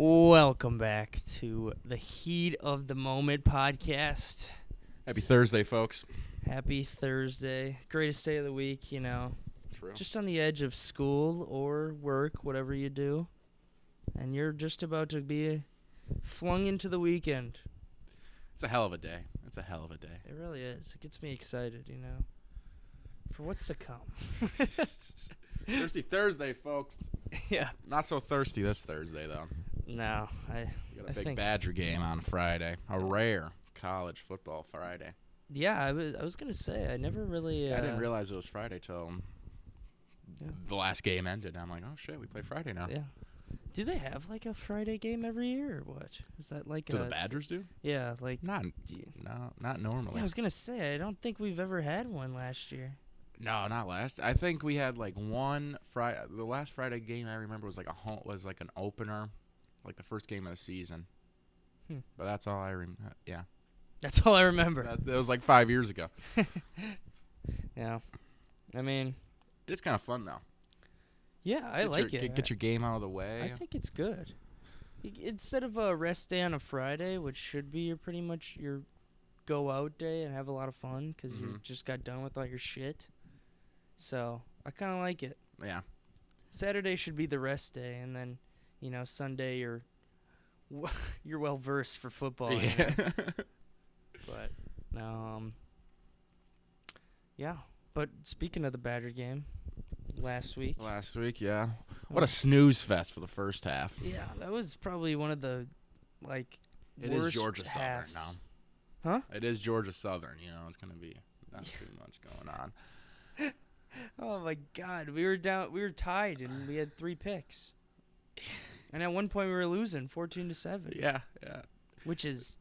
Welcome back to the Heat of the Moment podcast. Happy Thursday, folks. Happy Thursday. Greatest day of the week, you know. True. Just on the edge of school or work, whatever you do. And you're just about to be flung into the weekend. It's a hell of a day. It's a hell of a day. It really is. It gets me excited, you know, for what's to come. Thirsty Thursday, folks. Yeah. Not so thirsty this Thursday, though. No, We got a big Badger game on Friday. A rare college football Friday. Yeah, I was gonna say I never really. I didn't realize it was Friday till the last game ended. I'm like, oh shit, we play Friday now. Yeah. Do they have like a Friday game every year or what? Is that like Do the Badgers do? Yeah, like Not normally. Yeah, I was gonna say I don't think we've ever had one last year. No, not last. I think we had like one Friday. The last Friday game I remember was like an opener, like the first game of the season. But that's all I remember. Yeah. That's all I remember. That was like 5 years ago. Yeah. I mean, It's kind of fun though. yeah, I like it. Get your game out of the way. I think it's good. Instead of a rest day on a Friday, which should be pretty much your go out day and have a lot of fun because you just got done with all your shit. So I kind of like it. Yeah. Saturday should be the rest day, and then, you know, Sunday you're well versed for football. Yeah. You know? But yeah. But speaking of the Badger game, last week. Yeah. What a snooze fest for the first half. Yeah, that was probably one of the It worst is Georgia halves. Southern now. Huh? It is Georgia Southern. You know, it's gonna be not too much going on. Oh my God, we were tied, and we had 3 picks. And at one point we were losing 14-7. Yeah. Which is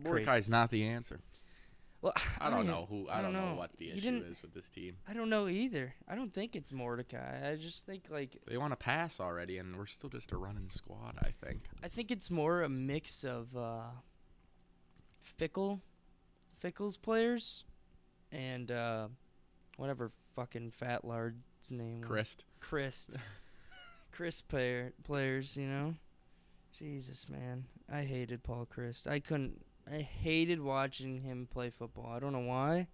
Mordecai's not the answer. well, I don't know what the He issue didn't- is with this team. I don't know either. I don't think it's Mordecai. I just think They want to pass already, and we're still just a running squad. I think. I think it's more a mix of Fickle's players and whatever fucking fat lard's name was. Chris players, you know? Jesus, man. I hated Paul Christ. I hated watching him play football. I don't know why.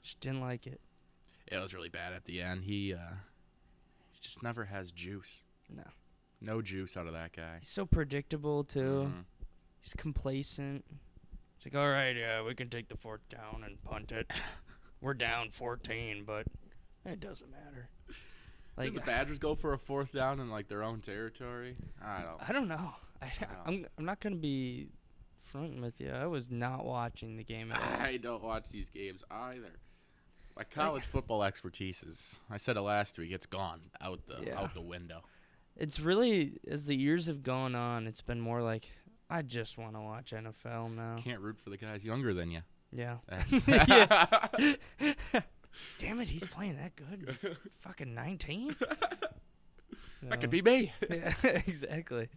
Just didn't like it. It was really bad at the end. He just never has juice. No juice out of that guy. He's so predictable, too. Mhm. He's complacent. He's like, all right, yeah, we can take the 4th down and punt it. We're down 14, but it doesn't matter. Did the Badgers go for a 4th down in like their own territory? I don't know. I'm not gonna be fronting with you. I was not watching the game at all. I don't watch these games either. My college football expertise is, I said it last week, it's gone out the window. It's really, as the years have gone on, it's been more like, I just want to watch NFL now. Can't root for the guys younger than you. Yeah. Yeah. Damn it, he's playing that good. He's fucking 19. That could be me. Yeah, exactly.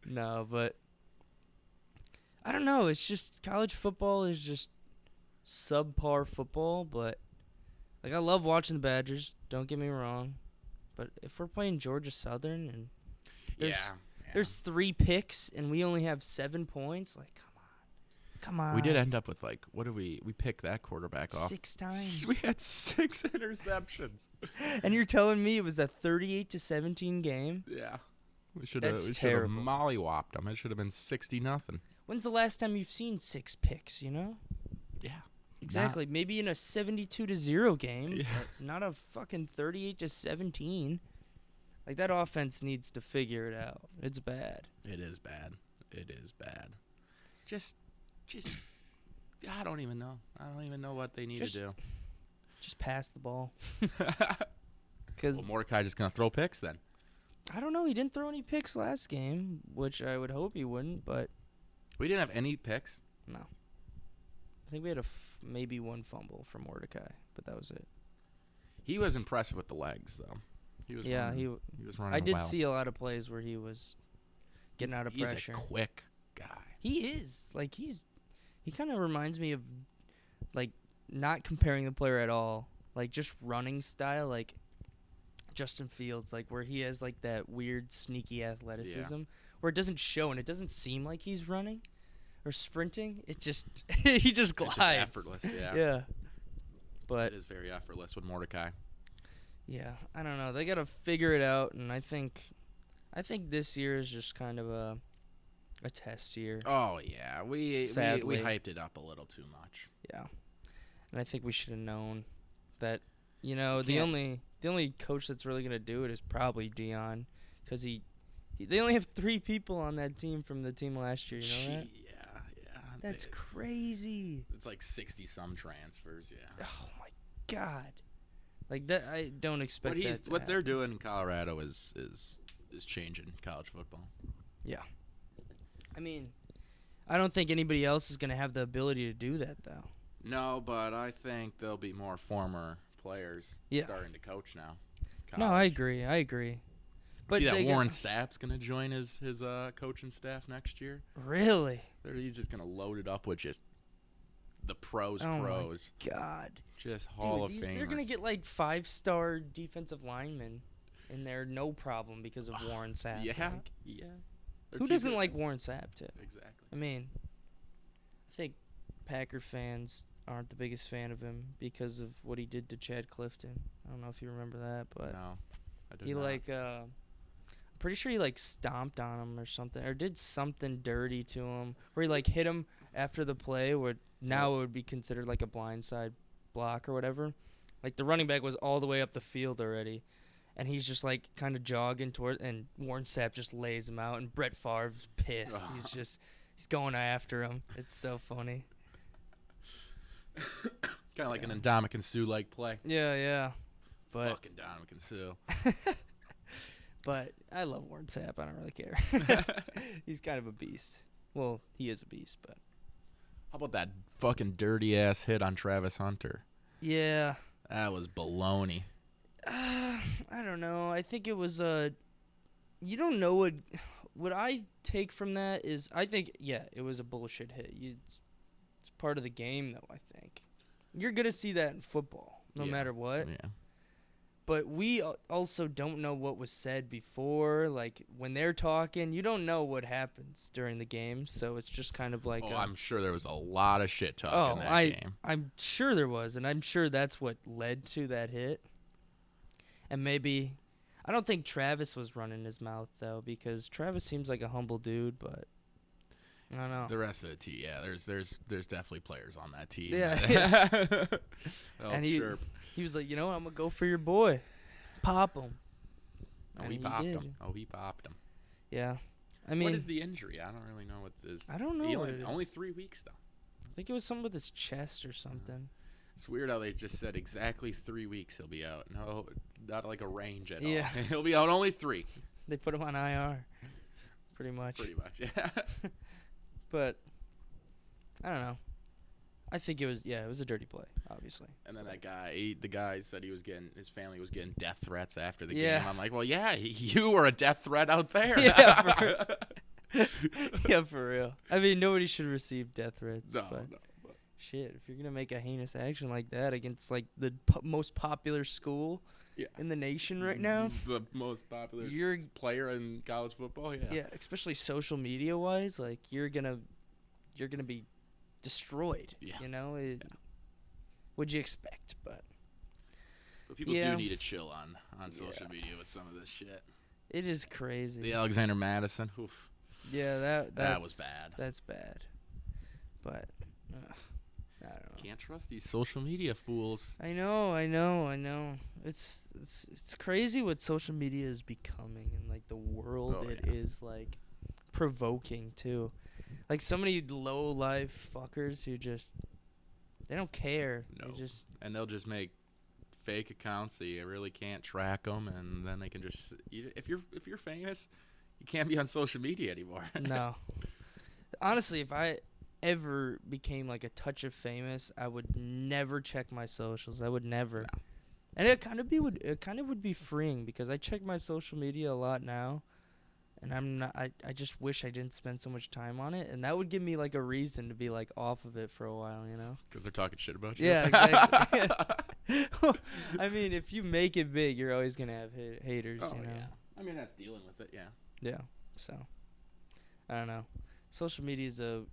No, but I don't know. It's just college football is just subpar football, but like I love watching the Badgers. Don't get me wrong, but if we're playing Georgia Southern and there's 3 picks and we only have 7 points, like come on. We did end up with like, what did we picked that quarterback off 6 times. We had 6 interceptions. And you're telling me it was a 38-17 game? Yeah. We should have terrible. mollywopped them. It should have been 60-0. When's the last time you've seen 6 picks, you know? Yeah. Exactly. Maybe in a 72-0 game, Yeah. but not a fucking 38-17. Like, that offense needs to figure it out. It's bad. It is bad. Just I don't even know. I don't even know what they need to do. Just pass the ball. Well, Mordecai just going to throw picks then. I don't know. He didn't throw any picks last game, which I would hope he wouldn't, but We didn't have any picks. no. I think we had maybe 1 fumble from Mordecai, but that was it. He was impressive with the legs, though. He was running I did well. see a lot of plays where he was getting out of pressure. He's a quick guy. He is. Like, he kind of reminds me of, like, not comparing the player at all. Like, just running style. Like, Justin Fields, like where he has like that weird sneaky athleticism where it doesn't show and it doesn't seem like he's running or sprinting. It just he just glides. It's just effortless, yeah. Yeah. But it is very effortless with Mordecai. yeah, I don't know. They got to figure it out, and I think this year is just kind of a test year. Oh yeah, we hyped it up a little too much. Yeah. And I think we should have known that, the only coach that's really going to do it is probably Dion, because they only have 3 people on that team from the team last year, you know that? Yeah. That's crazy. It's like 60-some transfers, yeah. Oh, my God. Like, that, I don't expect what they're doing in Colorado is changing college football. Yeah. I mean, I don't think anybody else is going to have the ability to do that, though. No, but I think there'll be more former players starting to coach now. No, I agree. But see that Warren Sapp's going to join his coaching staff next year? Really? He's just going to load it up with just the pros. Oh, my God. Just Hall of Famers. They're going to get, like, 5-star defensive linemen in there, no problem, because of Warren Sapp. Yeah. Who doesn't like Warren Sapp, too? Exactly. I mean, I think Packer fans aren't the biggest fan of him because of what he did to Chad Clifton. I don't know if you remember that, but no, I do he not. I'm pretty sure he stomped on him or something, or did something dirty to him, where he hit him after the play, where now it would be considered like a blindside block or whatever. Like the running back was all the way up the field already, and he's just kind of jogging toward, and Warren Sapp just lays him out, and Brett Favre's pissed. He's going after him. It's so funny. Kind of like an Ndamukong Suh-like play. Yeah. But fucking Ndamukong Suh. But I love Warren Sapp. I don't really care. He's kind of a beast. Well, he is a beast, but. How about that fucking dirty-ass hit on Travis Hunter? Yeah. That was baloney. I don't know. I think it was you don't know what I take from that is I think it was a bullshit hit. It's part of the game though, I think. You're going to see that in football no matter what. Yeah. But we also don't know what was said before. Like, when they're talking, you don't know what happens during the game. So it's just kind of like... I'm sure there was a lot of shit talk in that game. I'm sure there was, and I'm sure that's what led to that hit. And maybe... I don't think Travis was running his mouth, though, because Travis seems like a humble dude, but... I don't know. The rest of the team, there's definitely players on that team. Yeah. And he was like, I'm going to go for your boy. Pop him. Oh, he popped him. Yeah. I mean, what is the injury? I don't really know what this is. I don't know what it is. Only 3 weeks, though. I think it was something with his chest or something. It's weird how they just said exactly 3 weeks he'll be out. No, not like a range at all. Yeah. He'll be out only 3. They put him on IR. Pretty much, yeah. But I don't know. I think it was a dirty play, obviously. And then the guy said his family was getting death threats after the game. I'm like, well, you were a death threat out there. Yeah, for real. I mean, nobody should receive death threats. No. Shit, if you're gonna make a heinous action like that against the most popular school in the nation right now, the most popular player in college football, especially social media wise, you're gonna be destroyed. What'd you expect? But people do need to chill on social media with some of this shit. It is crazy. The Alexander Madison. Oof. Yeah, that was bad. That's bad. But I don't know. Can't trust these social media fools. I know. It's crazy what social media is becoming, and the world is provoking too. So many low life fuckers who just they don't care. No. They'll just make fake accounts so you really can't track them, and then they can just if you're famous, you can't be on social media anymore. No. Honestly, if I ever became a touch of famous, I would never check my socials. I would never. No. And it kind of would be freeing because I check my social media a lot now, and I just wish I didn't spend so much time on it, and that would give me a reason to be off of it for a while, Because they're talking shit about you. Yeah, exactly. I mean, if you make it big, you're always gonna have haters. Oh, you know. yeah. I mean, that's dealing with it, yeah. Yeah. So, I don't know. Social media is a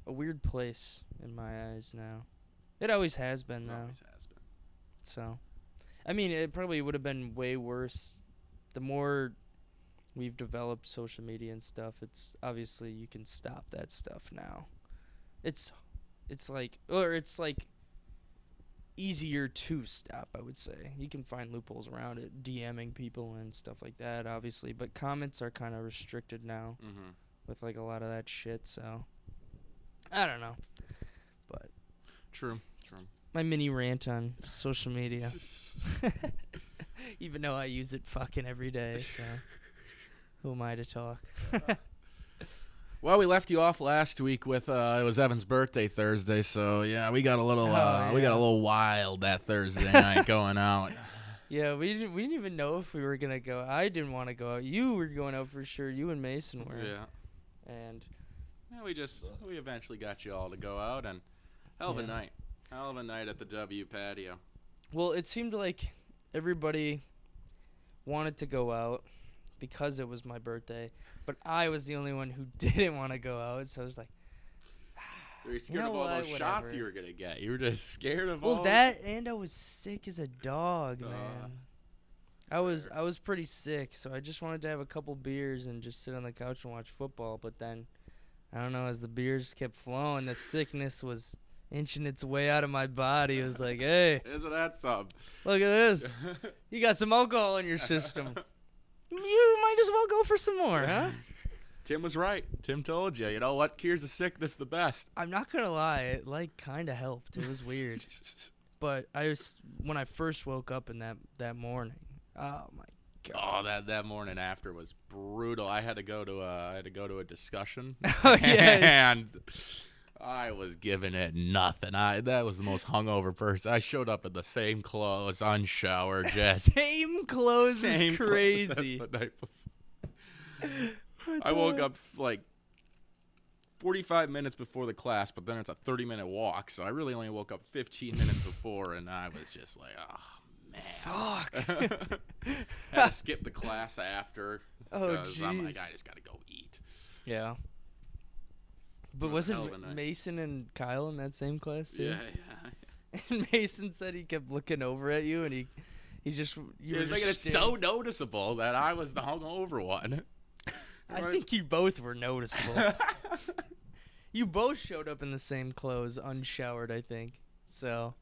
weird place in my eyes now. It always has been, though. Always has been. So, I mean, it probably would have been way worse. The more we've developed social media and stuff, it's obviously you can stop that stuff now. It's like easier to stop, I would say. You can find loopholes around it, DMing people and stuff like that, obviously. But comments are kind of restricted now with, like, a lot of that shit, so. I don't know. But. True. My mini rant on social media. Even though I use it fucking every day, so. Who am I to talk? Well, we left you off last week with it was Evan's birthday Thursday, so yeah, we got a little we got a little wild that Thursday night going out. Yeah, we didn't even know if we were gonna go. I didn't want to go out. You were going out for sure. You and Mason were. Yeah. And yeah, we eventually got you all to go out, and hell of a night at the W patio. Well, it seemed like everybody wanted to go out because it was my birthday, but I was the only one who didn't want to go out, so I was like, you were scared of all those shots you were going to get. You were just scared of all that, and I was sick as a dog, man. I was pretty sick, so I just wanted to have a couple beers and just sit on the couch and watch football, but then, I don't know, as the beers kept flowing, the sickness was inching its way out of my body. It was like, hey. Isn't that something? Look at this. You got some alcohol in your system. You might as well go for some more, huh? Tim was right. Tim told you. You know what cures the sickness the best? I'm not going to lie. It, like, kind of helped. It was weird. But when I first woke up in that morning, oh, my God. Oh, that morning after was brutal. I had to go to a discussion. Oh, yeah. And I was giving it nothing. That was the most hungover person. I showed up in the same clothes, unshowered, just same clothes is crazy. That's the night before. I woke up like 45 minutes before the class, but then it's a 30-minute walk, so I really only woke up 15 minutes before, and I was just like, oh man, fuck. Had to skip the class after because I'm like, I just gotta go eat. Yeah. But wasn't Mason and Kyle in that same class too? Yeah. And Mason said he kept looking over at you, and he just he was making it so noticeable that I was the hungover one. I think you both were noticeable. You both showed up in the same clothes, unshowered, I think. So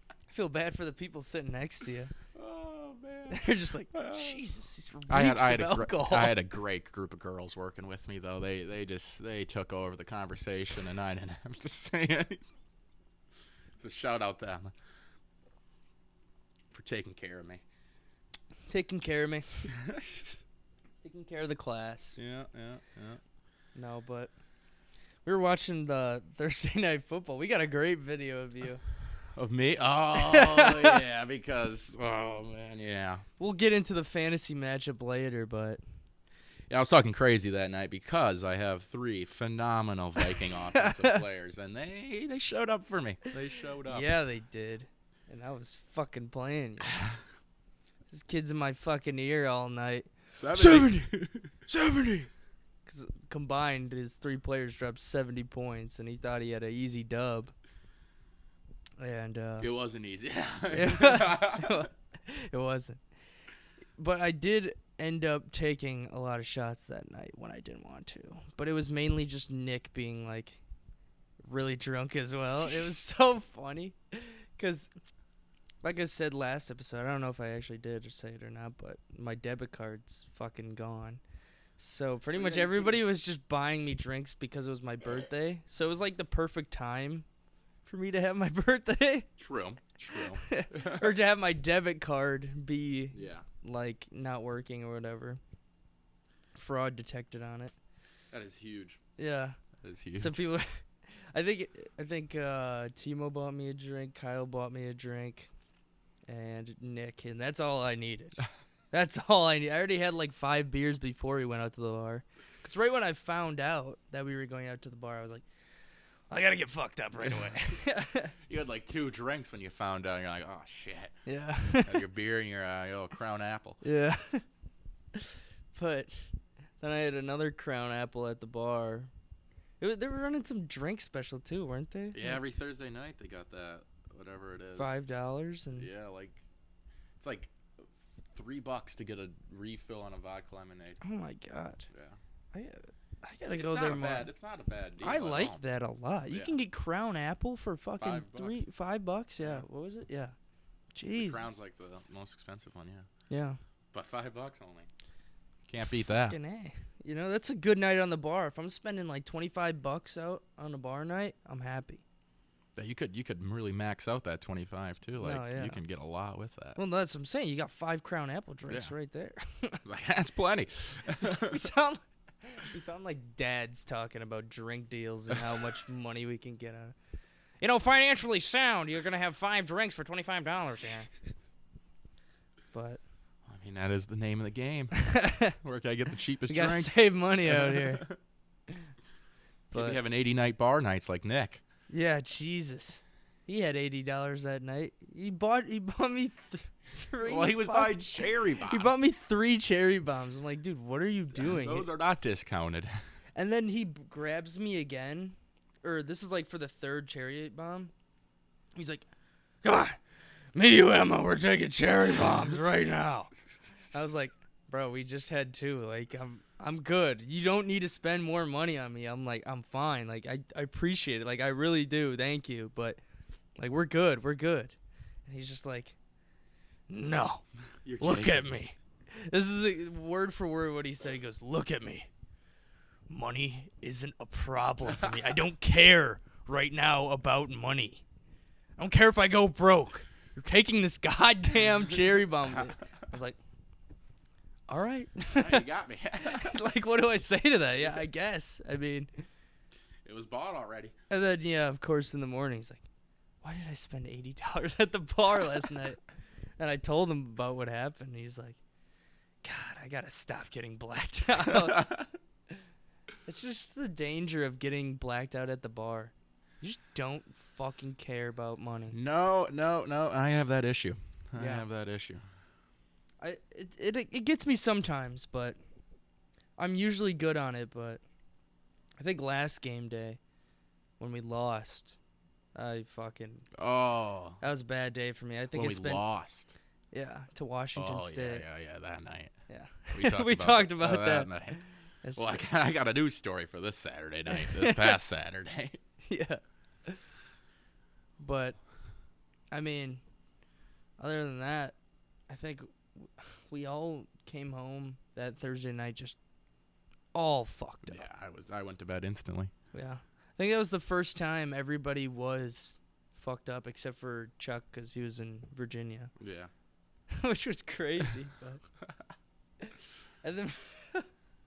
I feel bad for the people sitting next to you. Oh man, they're just like, Jesus, he's reeks of alcohol. I had a great group of girls working with me though. They took over the conversation, and I didn't have to say anything. So shout out them for taking care of me. Taking care of me. Taking care of the class. Yeah. No, but we were watching the Thursday Night Football. We got a great video of you. Of me? Oh, yeah, because, oh, man, yeah. We'll get into the fantasy matchup later, but. Yeah, I was talking crazy that night because I have 3 phenomenal Viking offensive players, and they showed up for me. They showed up. Yeah, they did. And I was fucking playing you. This kid's in my fucking ear all night. 70! Because combined, his 3 players dropped 70 points, and he thought he had an easy dub. And it wasn't easy. It wasn't. But I did end up taking a lot of shots that night when I didn't want to. But it was mainly just Nick being, like, really drunk as well. It was so funny. Because, like I said last episode, I don't know if I actually did say it or not, but my debit card's fucking gone. So pretty much everybody was just buying me drinks because it was my birthday. So it was like the perfect time for me to have my birthday. True. Or to have my debit card be like not working or whatever. Fraud detected on it. That is huge. Yeah. That is huge. So people, I think Timo bought me a drink, Kyle bought me a drink, and Nick, and that's all I needed. That's all I need. I already had like 5 beers before we went out to the bar. Because right when I found out that we were going out to the bar, I was like, I gotta get fucked up right away. You had like 2 drinks when you found out. You're like, oh shit. Yeah. Your beer and your little Crown Apple. Yeah. But then I had another Crown Apple at the bar. They were running some drink special too, weren't they? Yeah, every Thursday night they got that, whatever it is. $5 and yeah, like it's like $3 to get a refill on a vodka lemonade. oh my god. Yeah. I gotta go there more. It's not a bad deal. I at like all. that a lot. You Yeah. can get Crown Apple for fucking $5. $5. Yeah. Yeah. What was it? Yeah. The Jeez. Crown's like the most expensive one, yeah. Yeah. But $5 only. Can't beat that. Fucking A. You know, that's a good night on the bar. If I'm spending like $25 out on a bar night, I'm happy. Yeah, you could really max out that 25 too. Like yeah. you can get a lot with that. Well, that's what I'm saying. You got 5 Crown Apple drinks Yeah. right there. Like, that's plenty. we sound like dads talking about drink deals and how much money we can get on. You know, financially sound, you're gonna have 5 drinks for $25. Yeah. But I mean, that is the name of the game. Where can I get the cheapest you gotta drink? save money out here. But But we having 80-night bar nights like Nick. yeah, Jesus, he had $80 that night. He bought me 3. Well, he was buying cherry bombs. He bought me 3 cherry bombs. I'm like, dude, what are you doing? Those are not discounted. And then he grabs me again, or this is like for the 3rd cherry bomb. He's like, "Come on, me, you, Emma, we're taking cherry bombs right now." I was like, "Bro, we just had 2. Like, I'm good. You don't need to spend more money on me." I'm like, "I'm fine. Like, I appreciate it. Like, I really do. Thank you. But, like, we're good. We're good." And he's just like, "No, look at me." This is word for word what he said. He goes, "Look at me. Money isn't a problem for me. I don't care right now about money. I don't care if I go broke. You're taking this goddamn cherry bomb." I was like, all right. You got me. Like, what do I say to that? Yeah, I guess. I mean, It was bought already. and then, yeah, of course, in the morning, he's like, "Why did I spend $80 at the bar last night?" And I told him about what happened. He's like, "God, I got to stop getting blacked out." It's just the danger of getting blacked out at the bar. You just don't fucking care about money. No. I have that issue. I Yeah. have that issue. It gets me sometimes, but I'm usually good on it. But I think last game day when we lost, that was a bad day for me. I think When I we spent lost. to Washington State. Yeah, that night. Yeah. We talked about that. night. That's Well, I got a news story for this Saturday night, this past Saturday. yeah. But I mean, other than that, I think we all came home that Thursday night just all fucked up. Yeah, I went to bed instantly. Yeah. I think that was the first time everybody was fucked up except for Chuck because he was in Virginia, Yeah. which was crazy. But and then,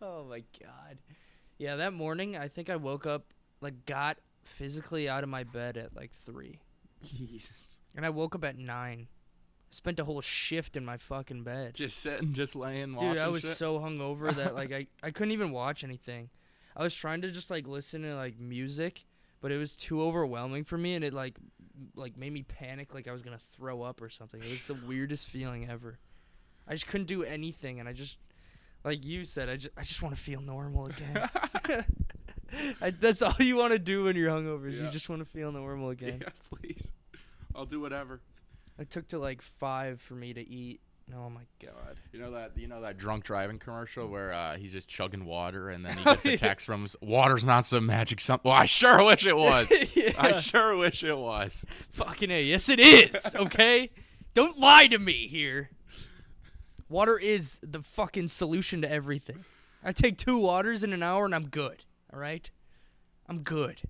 oh my God. Yeah, that morning, I think I woke up, like, got physically out of my bed at, like, 3. Jesus. And I woke up at 9. Spent a whole shift in my fucking bed. Just sitting, just laying, watching Dude, I was shit? so hungover that, like, I couldn't even watch anything. I was trying to just, like, listen to, like, music, but it was too overwhelming for me, and it, like made me panic like I was going to throw up or something. It was the weirdest feeling ever. I just couldn't do anything, and I just, like you said, I just want to feel normal again. That's all you want to do when you're hungover is you just want to feel normal again. Yeah, please. I'll do whatever. It took till like 5 for me to eat. Oh my God. You know that drunk driving commercial where he's just chugging water and then he gets a text from water's not some magic something. Well, I sure wish it was. Yeah. I sure wish it was. Fucking A. Yes, it is. Okay? Don't lie to me here. Water is the fucking solution to everything. I take 2 waters in an hour and I'm good. All right? I'm good.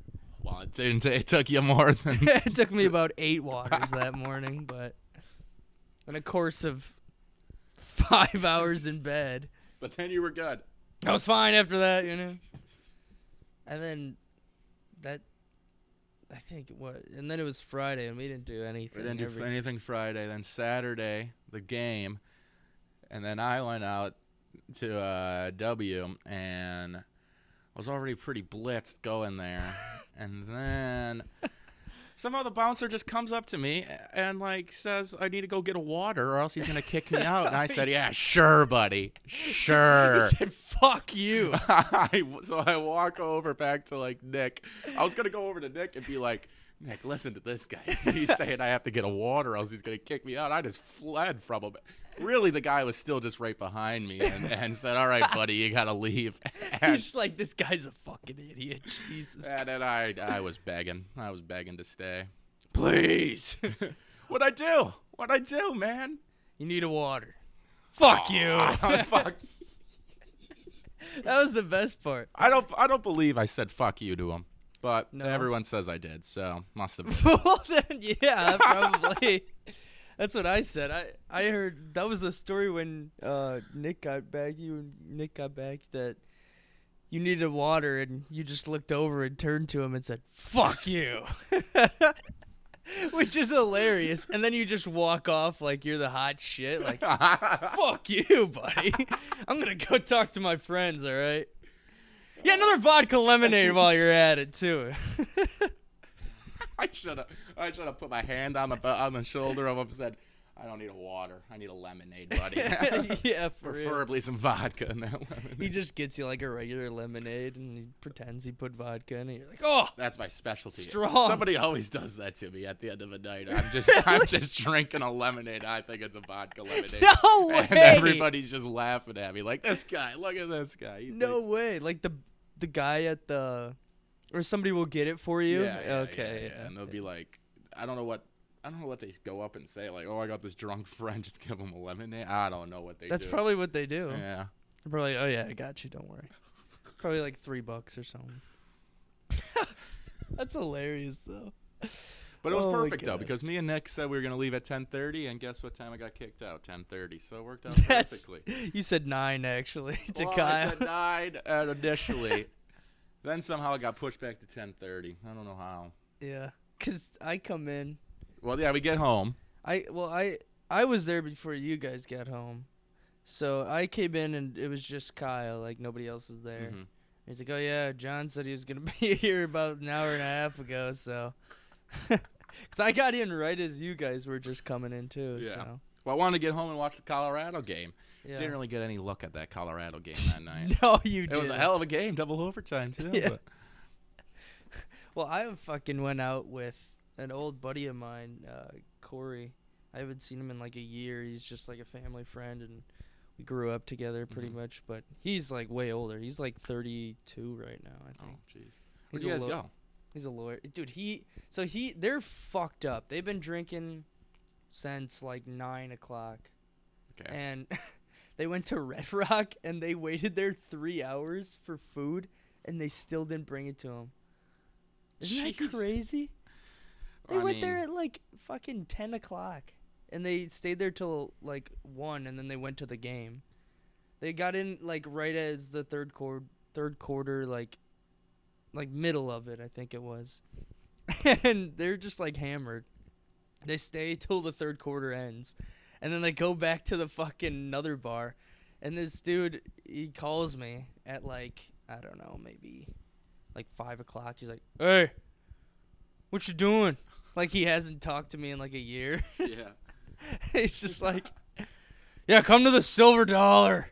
Well, it took you more than... It took me about 8 waters that morning, but in a course of 5 hours in bed. But then you were good. I was fine after that, you know? And then and then it was Friday and we didn't do anything. We didn't do anything Friday. Then Saturday, the game. And then I went out to W, and I was already pretty blitzed going there. And then somehow the bouncer just comes up to me and like says I need to go get a water or else he's gonna kick me out. And I said, "Yeah, sure, buddy, sure." You said, "Fuck you." So I walk over back to like Nick. I was gonna go over to Nick and be like, "Nick, listen to this guy. He's saying I have to get a water or else he's gonna kick me out." I just fled from him. Really, the guy was still just right behind me and said, "All right, buddy, you gotta leave." And, He's just like, this guy's a fucking idiot. Jesus. and then I was begging. I was begging to stay. Please. What'd I do? What'd I do, man? You need a water. Fuck you. Fuck. That was the best part. I don't believe I said fuck you to him, but No. everyone says I did, so must have been. Well, then, yeah, probably. That's what I said. I heard that was the story when Nick got back. You and Nick got back that you needed water, and you just looked over and turned to him and said, "Fuck you," which is hilarious. And then you just walk off like you're the hot shit. Like, "Fuck you, buddy. I'm gonna go talk to my friends." All right. Yeah, another vodka lemonade while you're at it too. I should have put my hand on the shoulder of him and said, "I don't need a water. I need a lemonade, buddy." Yeah, for real. Preferably some vodka in that lemonade. He just gets you like a regular lemonade and he pretends he put vodka in it. You're like, "Oh, That's my specialty. Strong. Somebody always does that to me at the end of the night. I'm just drinking a lemonade. I think it's a vodka lemonade. no way." And everybody's just laughing at me like, "This guy, look at this guy." No way. Like the guy at the, or somebody will get it for you. Yeah, Okay. yeah. And they'll be like, I don't know what they go up and say, like, "Oh, I got this drunk friend, just give him a lemonade." I don't know what they That's do. probably what they do. Yeah. They're probably, "Oh yeah, I got you. Don't worry." Probably like $3 or something. That's hilarious though. But it was Oh my perfect though, God. because me and Nick said we were gonna leave at 10:30, and guess what time I got kicked out? 10:30. So it worked out That's perfectly. You said 9 actually to Well, Kyle. I said 9 initially. Then somehow it got pushed back to 10:30. I don't know how. Yeah, cause I come in. Well, yeah, we get home. I was there before you guys got home, so I came in and it was just Kyle. Like nobody else was there. Mhm. He's like, "Oh yeah, John said he was gonna be here about an hour and a half ago." So, cause I got in right as you guys were just coming in too. Yeah. So. Well, I wanted to get home and watch the Colorado game. Yeah. Didn't really get any look at that Colorado game that night. No, you It did. was a hell of a game, double overtime too. Yeah. But Well, I fucking went out with an old buddy of mine, Corey. I haven't seen him in like a year. He's just like a family friend, and we grew up together pretty Mhm. much. But he's like way older. He's like 32 right now, I oh, think. jeez. He's Where'd a you guys lo- go? He's a lawyer, dude. They're fucked up. They've been drinking since like 9 o'clock, Okay. and they went to Red Rock and they waited there 3 hours for food, and they still didn't bring it to them. Isn't that Jesus. crazy? They I went there mean, at like fucking 10 o'clock, and they stayed there till like 1, and then they went to the game. They got in like right as the third quarter, like middle of it, I think it was. And they're just like hammered. They stay till the third quarter ends, and then they go back to the fucking another bar. And this dude, he calls me at like, I don't know, maybe like 5 o'clock. He's like, "Hey, what you doing?" Like he hasn't talked to me in like a year. Yeah. He's just like, "Yeah, come to the Silver Dollar.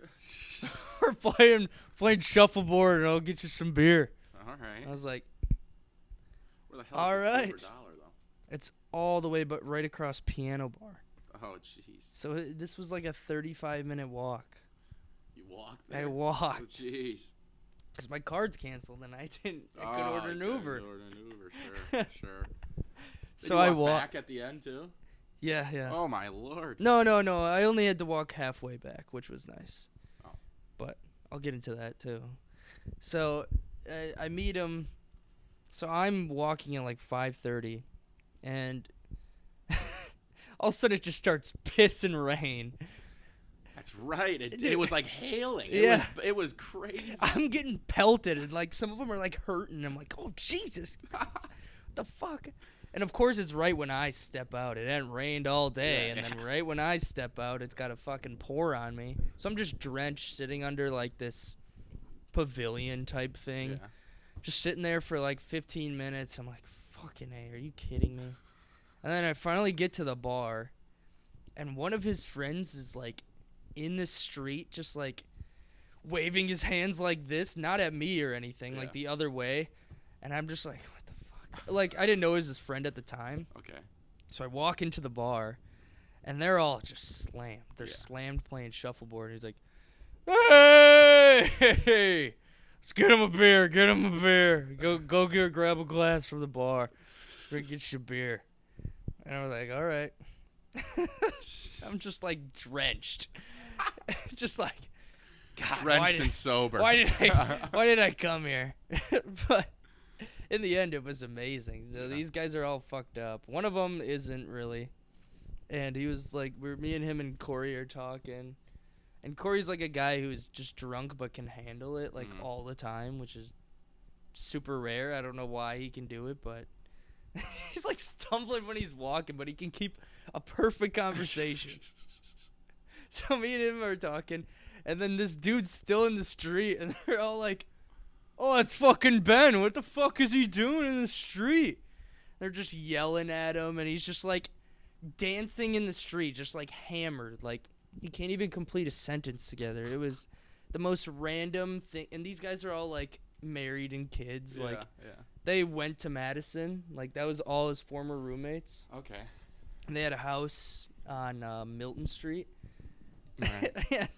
We're playing shuffleboard, and I'll get you some beer." All right. I was like, Where the hell all is the right. Silver Dollar, though? "It's all the way but right across Piano Bar." Oh, jeez. So this was like a 35-minute walk. You walked I there? Oh, walked jeez. because my card's canceled, and I couldn't Oh, order an you couldn't Uber. order an Uber, sure, sure. Did So you I walk walked. back at the end too. Yeah. Oh my lord. No. I only had to walk halfway back, which was nice. Oh. But I'll get into that too. So I meet him. So I'm walking at like 5:30, and all of a sudden it just starts pissing rain. That's right. Dude. It was like hailing. Yeah. It was crazy. I'm getting pelted, and like some of them are like hurting. I'm like, "Oh Jesus, what the fuck?" And of course, it's right when I step out. It hadn't rained all day, Yeah. and then right when I step out, it's got a fucking pour on me. So I'm just drenched, sitting under like this pavilion type thing. Yeah. just sitting there for like 15 minutes. I'm like, fucking A, are you kidding me? And then I finally get to the bar, and one of his friends is like in the street, just like waving his hands like this, not at me or anything, like the other way. And I'm just like, what the fuck? Like, I didn't know it was his friend at the time. Okay. So I walk into the bar, and they're all just slammed. They're slammed playing shuffleboard. And he's like, hey, let's get him a beer. Get him a beer. Go grab a glass from the bar. Get your beer. And I was like, all right. I'm just like drenched. Just like, God, drenched and sober. Why did I come here? But in the end, it was amazing. So these guys are all fucked up. One of them isn't really. And he was like, me and him and Corey are talking. And Corey's like a guy who's just drunk but can handle it like all the time, which is super rare. I don't know why he can do it, but he's like stumbling when he's walking, but he can keep a perfect conversation. So me and him are talking, and then this dude's still in the street, and they're all like, oh, that's fucking Ben. What the fuck is he doing in the street? They're just yelling at him, and he's just like dancing in the street, just like hammered. Like, he can't even complete a sentence together. It was the most random thing. And these guys are all like married and kids. Like, they went to Madison. Like, that was all his former roommates. Okay. And they had a house on Milton Street. Right. And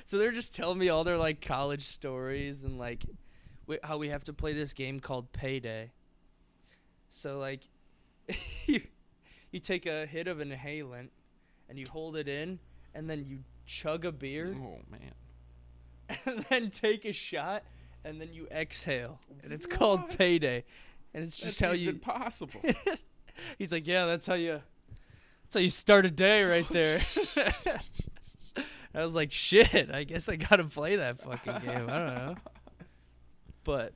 so they're just telling me all their like college stories and like how we have to play this game called Payday. So like you take a hit of an inhalant and you hold it in and then you chug a beer. Oh man. And then take a shot and then you exhale. And it's called Payday. And it's just how you impossible. He's like, yeah, that's how you start a day right there. I was like, shit, I guess I gotta play that fucking game. I don't know. But,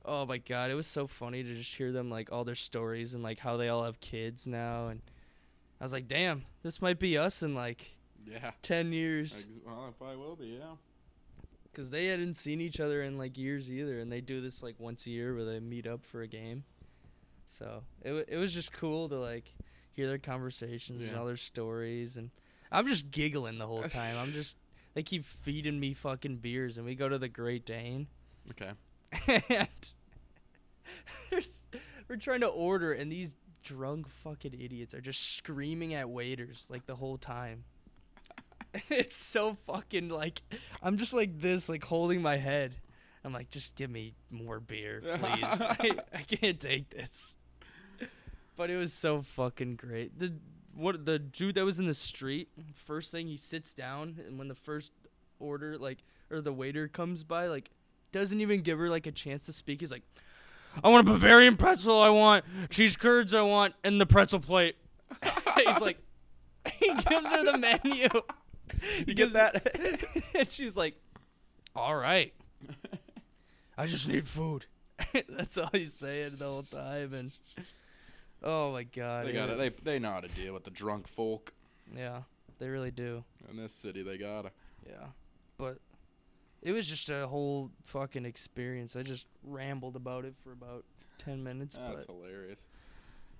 oh my God, it was so funny to just hear them, like, all their stories and, like, how they all have kids now. And I was like, damn, this might be us in, like, 10 years. Well, it probably will be, yeah. Because they hadn't seen each other in, like, years either. And they do this, like, once a year where they meet up for a game. So, it was just cool to, like, hear their conversations and all their stories. And I'm just giggling the whole time. They keep feeding me fucking beers, and we go to the Great Dane. Okay. And we're trying to order, and these drunk fucking idiots are just screaming at waiters, like, the whole time. And it's so fucking, like, I'm just like this, like, holding my head. I'm like, just give me more beer, please. I can't take this. But it was so fucking great. The dude that was in the street, first thing he sits down, and when the first order, like, or the waiter comes by, like, doesn't even give her, like, a chance to speak. He's like, I want a Bavarian pretzel, I want cheese curds, I want, and the pretzel plate. He's like, he gives her the menu. You get that? And she's like, all right. I just need food. That's all he's saying the whole time. And oh my God. They know how to deal with the drunk folk. Yeah, they really do. In this city, they gotta. Yeah. But it was just a whole fucking experience. I just rambled about it for about 10 minutes. That's hilarious.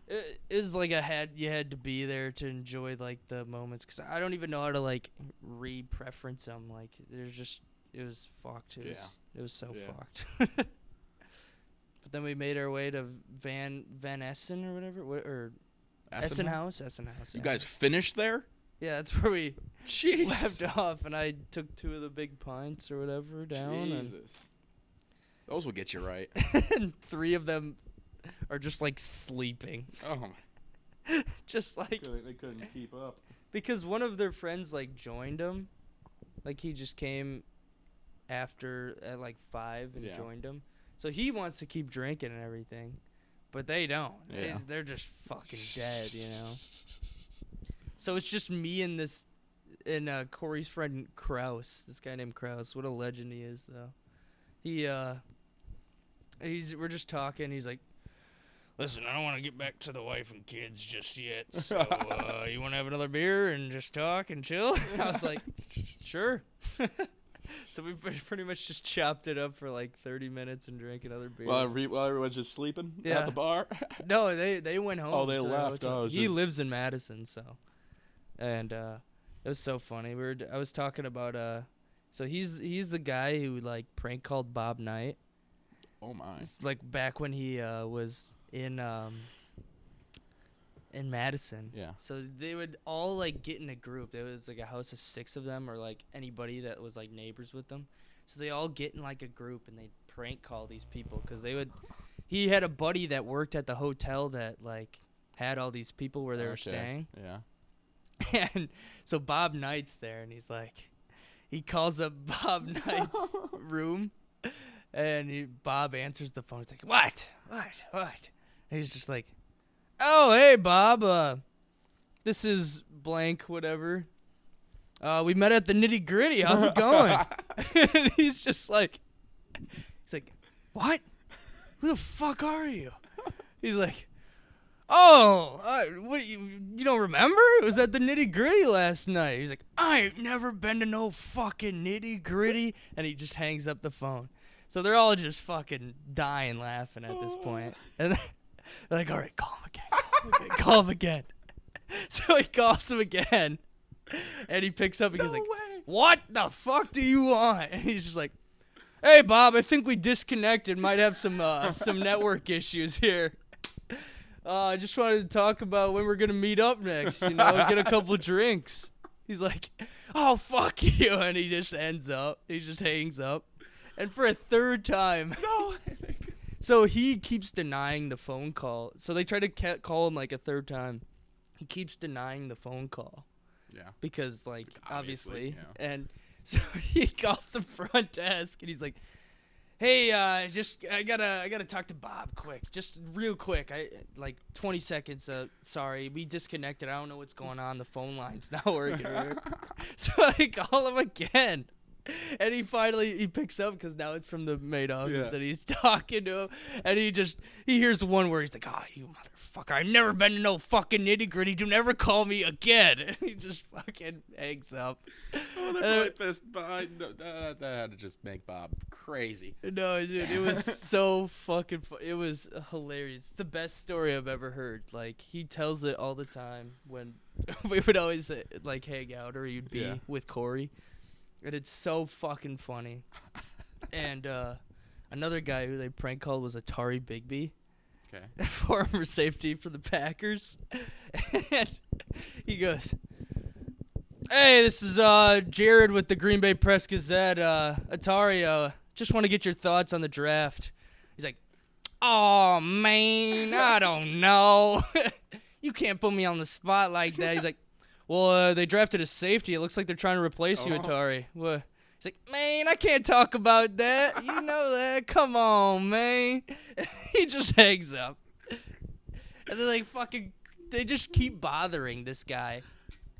It is like you had to be there to enjoy, like, the moments. Because I don't even know how to, like, re-preference them. Like, it was fucked. It was so fucked. But then we made our way to Van Essen or whatever. Or Essen House. You guys finished there? Yeah, that's where we Jesus. left off. And I took 2 of the big pints or whatever down. Jesus. Those will get you right. And 3 of them are just, like, sleeping. Oh. Just like They couldn't keep up. Because one of their friends, like, joined them. Like, he just came after at, like, 5 and joined them. So he wants to keep drinking and everything. But they don't. Yeah. They're just fucking dead, you know? So it's just me and Corey's friend Kraus. This guy named Kraus. What a legend he is, though. We're just talking. He's like, listen, I don't want to get back to the wife and kids just yet. So you want to have another beer and just talk and chill? I was like, sure. So we pretty much just chopped it up for like 30 minutes and drank another beer. While everyone's just sleeping at the bar. No, they went home. Oh, they left. Oh, he lives in Madison, so. And it was so funny. I was talking about so he's the guy who like prank called Bob Knight. Oh my. It's like back when he was in Madison. Yeah. So they would all like get in a group. There was like a house of 6 of them, or like anybody that was like neighbors with them. So they all get in like a group and they prank call these people because they would. He had a buddy that worked at the hotel that like had all these people where they were staying. Yeah. And so Bob Knight's there, and he's like, he calls up Bob Knight's room, and Bob answers the phone. He's like, what? And he's just like, oh, hey, Bob, this is blank, whatever. We met at the Nitty Gritty. How's it going? And he's just like, what? Who the fuck are you? He's like, oh, what? You don't remember? It was at the Nitty Gritty last night. He's like, I ain't never been to no fucking Nitty Gritty. And he just hangs up the phone. So they're all just fucking dying laughing at this point. And they're like, all right, call him again. Call him again. So he calls him again. And he picks up and he's like, what the fuck do you want? And he's just like, hey, Bob, I think we disconnected. Might have some network issues here. I just wanted to talk about when we're going to meet up next, get a couple drinks. He's like, oh, fuck you. And he just hangs up. And for a third time. No. So he keeps denying the phone call. So they try to call him like a third time. He keeps denying the phone call. Yeah. Because, like, obviously. Yeah. And so he calls the front desk, and he's like, hey, I gotta talk to Bob quick. Just real quick. Like 20 seconds. Sorry, we disconnected. I don't know what's going on. The phone line's not working. So I call him again. And he picks up because now it's from the maid office, and he's talking to him, and he hears one word. He's like, oh, you motherfucker, I've never been to no fucking Nitty Gritty. Do never call me again. And he just fucking hangs up. Oh, they're probably pissed. That had to just make Bob crazy. No, dude, it was so fucking it was hilarious. The best story I've ever heard. Like, he tells it all the time when we would always like hang out, or you'd be with Corey. And it's so fucking funny. And another guy who they prank called was Atari Bigby. Okay. Former safety for the Packers. And he goes, hey, this is Jared with the Green Bay Press Gazette. Atari, just want to get your thoughts on the draft. He's like, oh, man, I don't know. You can't put me on the spot like that. He's like, well, they drafted a safety. It looks like they're trying to replace you, Atari. What? He's like, man, I can't talk about that. You know that. Come on, man. He just hangs up. And they're like, they just keep bothering this guy.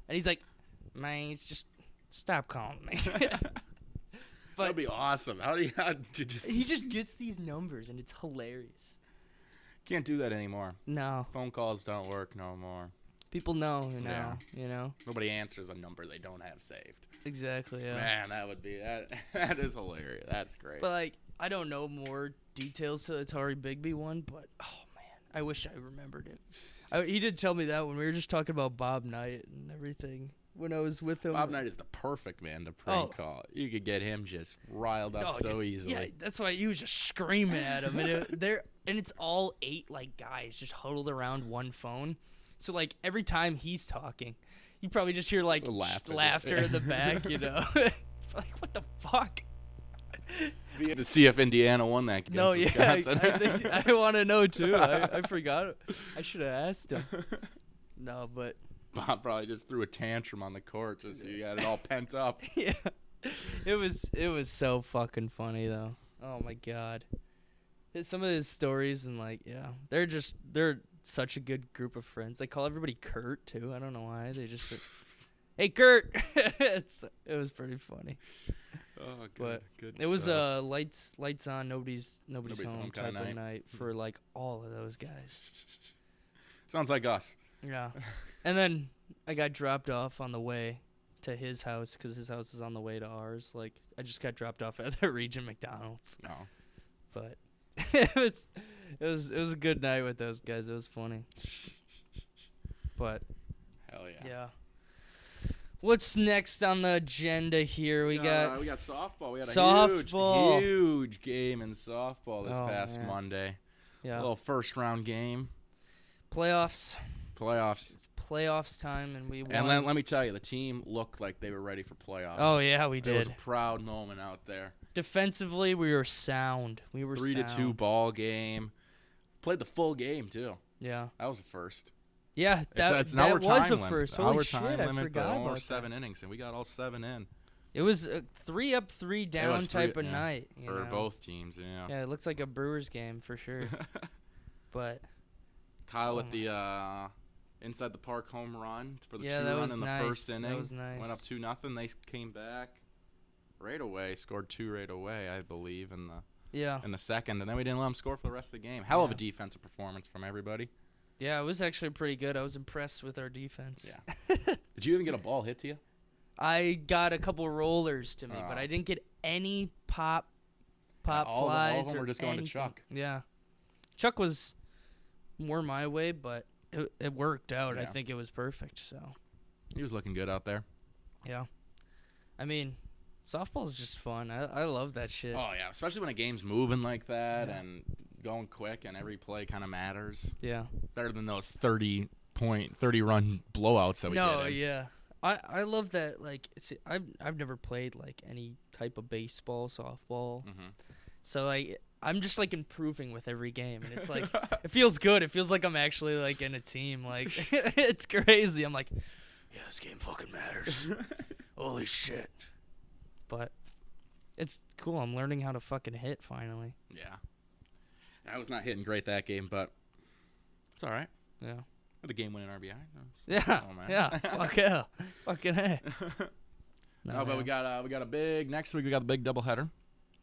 And he's like, man, just stop calling me. But that'd be awesome. He just gets these numbers, and it's hilarious. Can't do that anymore. No. Phone calls don't work no more. People know now, Nobody answers a number they don't have saved. Exactly, yeah. Man, that is hilarious. That's great. But, like, I don't know more details to the Atari Bigby one, but, oh, man, I wish I remembered it. He did tell me that when we were just talking about Bob Knight and everything when I was with him. Bob Knight is the perfect man to prank call. You could get him just riled up easily. Yeah, that's why he was just screaming at him. And it's all 8, like, guys just huddled around one phone. So, like, every time he's talking, you probably just hear, like, laughter in the back, It's like, what the fuck? We had to see if Indiana won that game. No, yeah, I want to know, too. I forgot. I should have asked him. No, but Bob probably just threw a tantrum on the court just so you got it all pent up. Yeah. It was so fucking funny, though. Oh, my God. Some of his stories and, like, they're such a good group of friends. They call everybody Kurt too. I don't know why. They just say, hey, Kurt. It was pretty funny. Oh, good stuff. It was lights on, nobody's home type of night for like all of those guys. Sounds like us. Yeah. And then I got dropped off on the way to his house because his house is on the way to ours. Like I just got dropped off at the Region McDonald's. No. But it was a good night with those guys. It was funny. But Hell yeah. yeah. What's next on the agenda here? We got softball. We had softball. a huge game in softball this past man. Monday. Yeah. A little first round game. Playoffs. Playoffs. It's playoffs time, and we won. And let me tell you, the team looked like they were ready for playoffs. Oh yeah, we did. It was a proud moment out there. Defensively, we were sound. We were 3-2 ball game. Played the full game too. Yeah. That was the first. Yeah, It's that our was time the limit. first. Our Holy time shit, I limit, forgot about 7 innings, and we got all 7 in. It was a 3 up, 3 down was type of night. For both teams, yeah. Yeah, it looks like a Brewers game for sure. But Kyle with the inside the park home run for the 2-run that was in the nice. first inning. That was nice. Went up 2-0. They came back right away, scored 2 right away, I believe, in the second, and then we didn't let them score for the rest of the game. Hell of a defensive performance from everybody. Yeah, it was actually pretty good. I was impressed with our defense. Yeah. Did you even get a ball hit to you? I got a couple rollers to me, but I didn't get any pop flies. All of them or were just going anything. to Chuck. Yeah. Chuck was more my way, but it worked out. Yeah. I think it was perfect. So. He was looking good out there. Yeah. I mean, softball is just fun. I love that shit. Oh, yeah, especially when a game's moving like that and going quick and every play kind of matters. Yeah. Better than those 30-run blowouts that we get in. No, yeah. I love that. Like, I've never played like any type of baseball, softball. Mm-hmm. So like I'm just like improving with every game, and it's like it feels good. It feels like I'm actually like in a team. Like it's crazy. I'm like, yeah, this game fucking matters. Holy shit. But it's cool. I'm learning how to fucking hit finally. Yeah. I was not hitting great that game, but it's all right. Yeah. The game-winning RBI. Yeah. Oh, man. Yeah. Fuck yeah. Fucking hey. No, but we got a big next week. We got a big doubleheader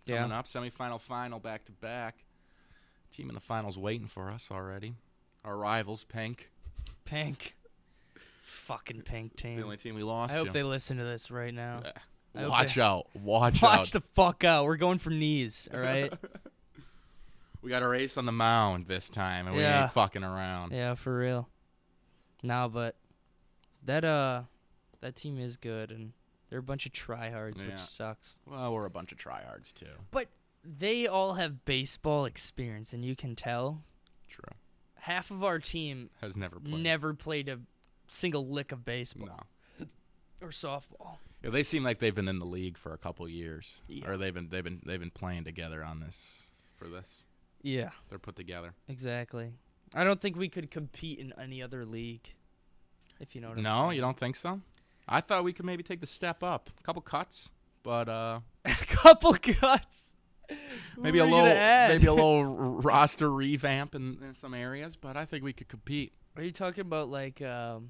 coming up. Semifinal, final, back to back. Team in the finals waiting for us already. Our rivals, Pink. Fucking Pink team. The only team we lost. I hope they listen to this right now. Watch out. Watch the fuck out. We're going for knees, all right? We got our ace on the mound this time, and we ain't fucking around. Yeah, for real. No, but that team is good, and they're a bunch of tryhards, which sucks. Well, we're a bunch of tryhards, too. But they all have baseball experience, and you can tell. True. Half of our team has never played a single lick of baseball. No. Or softball. Yeah, they seem like they've been in the league for a couple years, or they've been playing together on this. Yeah, they're put together. Exactly. I don't think we could compete in any other league. If you know what I'm saying. No, you don't think so? I thought we could maybe take the step up, a couple cuts, but a couple cuts. Maybe a little roster revamp in some areas, but I think we could compete. Are you talking about like a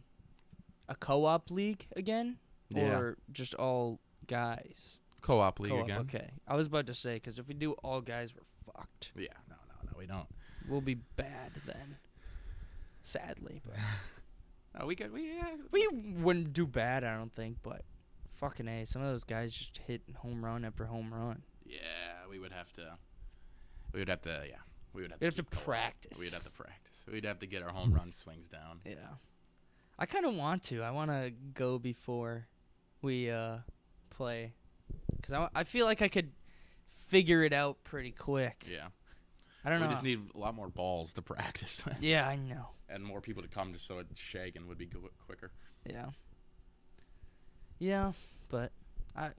co-op league again? Yeah. Or just all guys? Co-op league again. Okay. I was about to say, because if we do all guys, we're fucked. Yeah, no, we don't. We'll be bad then. Sadly. But no, we wouldn't do bad, I don't think, but fucking A. Some of those guys just hit home run after home run. Yeah, we would have to We'd have to practice. We'd have to practice. We'd have to get our home run swings down. Yeah. I kind of want to. I want to go before we play. Because I feel like I could figure it out pretty quick. Yeah. I don't know. We just need a lot more balls to practice with. Yeah, I know. And more people to come just so shagging would be quicker. Yeah. Yeah, but I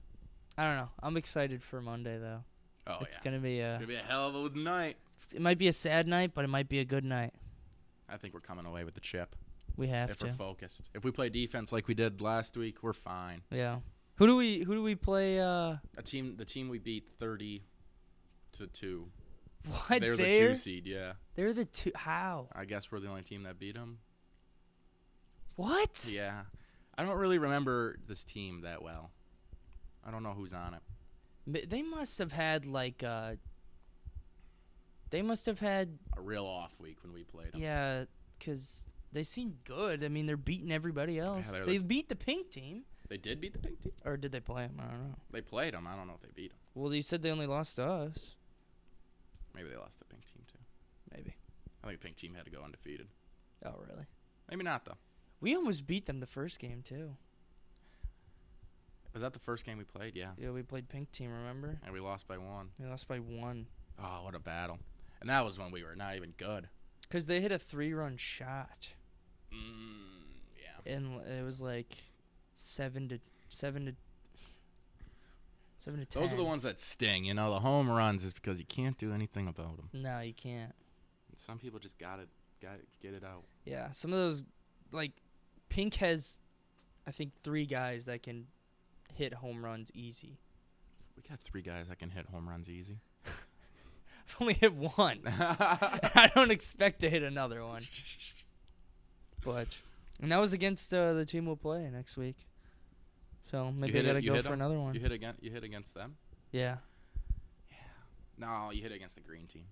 don't know. I'm excited for Monday, though. Oh, it's gonna be it's gonna be a hell of a night. It might be a sad night, but it might be a good night. I think we're coming away with the chip. We have if we're focused. If we play defense like we did last week, we're fine. Yeah. Who do we play? The team we beat 30-2. What? They're the 2 seed. Yeah. They're the 2. How? I guess we're the only team that beat them. What? Yeah. I don't really remember this team that well. I don't know who's on it. They must have had They must have had a real off week when we played them. Yeah, because they seem good. I mean, they're beating everybody else. Yeah, they beat the pink team. They did beat the pink team? Or did they play them? I don't know. They played them. I don't know if they beat them. Well, you said they only lost to us. Maybe they lost the pink team, too. Maybe. I think the pink team had to go undefeated. Oh, really? Maybe not, though. We almost beat them the first game, too. Was that the first game we played? Yeah. Yeah, we played pink team, remember? And we lost by 1. We lost by 1. Oh, what a battle. And that was when we were not even good. Because they hit a 3-run shot. Yeah. And it was like 7 to 10. Those are the ones that sting. You know, the home runs is because you can't do anything about them. No, you can't. Some people just got to get it out. Yeah, some of those, like, Pink has, I think, 3 guys that can hit home runs easy. We got 3 guys that can hit home runs easy. I've only hit 1. I don't expect to hit another one. And that was against the team we'll play next week. So maybe I gotta go for another one. You hit against them? Yeah. Yeah. No, you hit against the green team.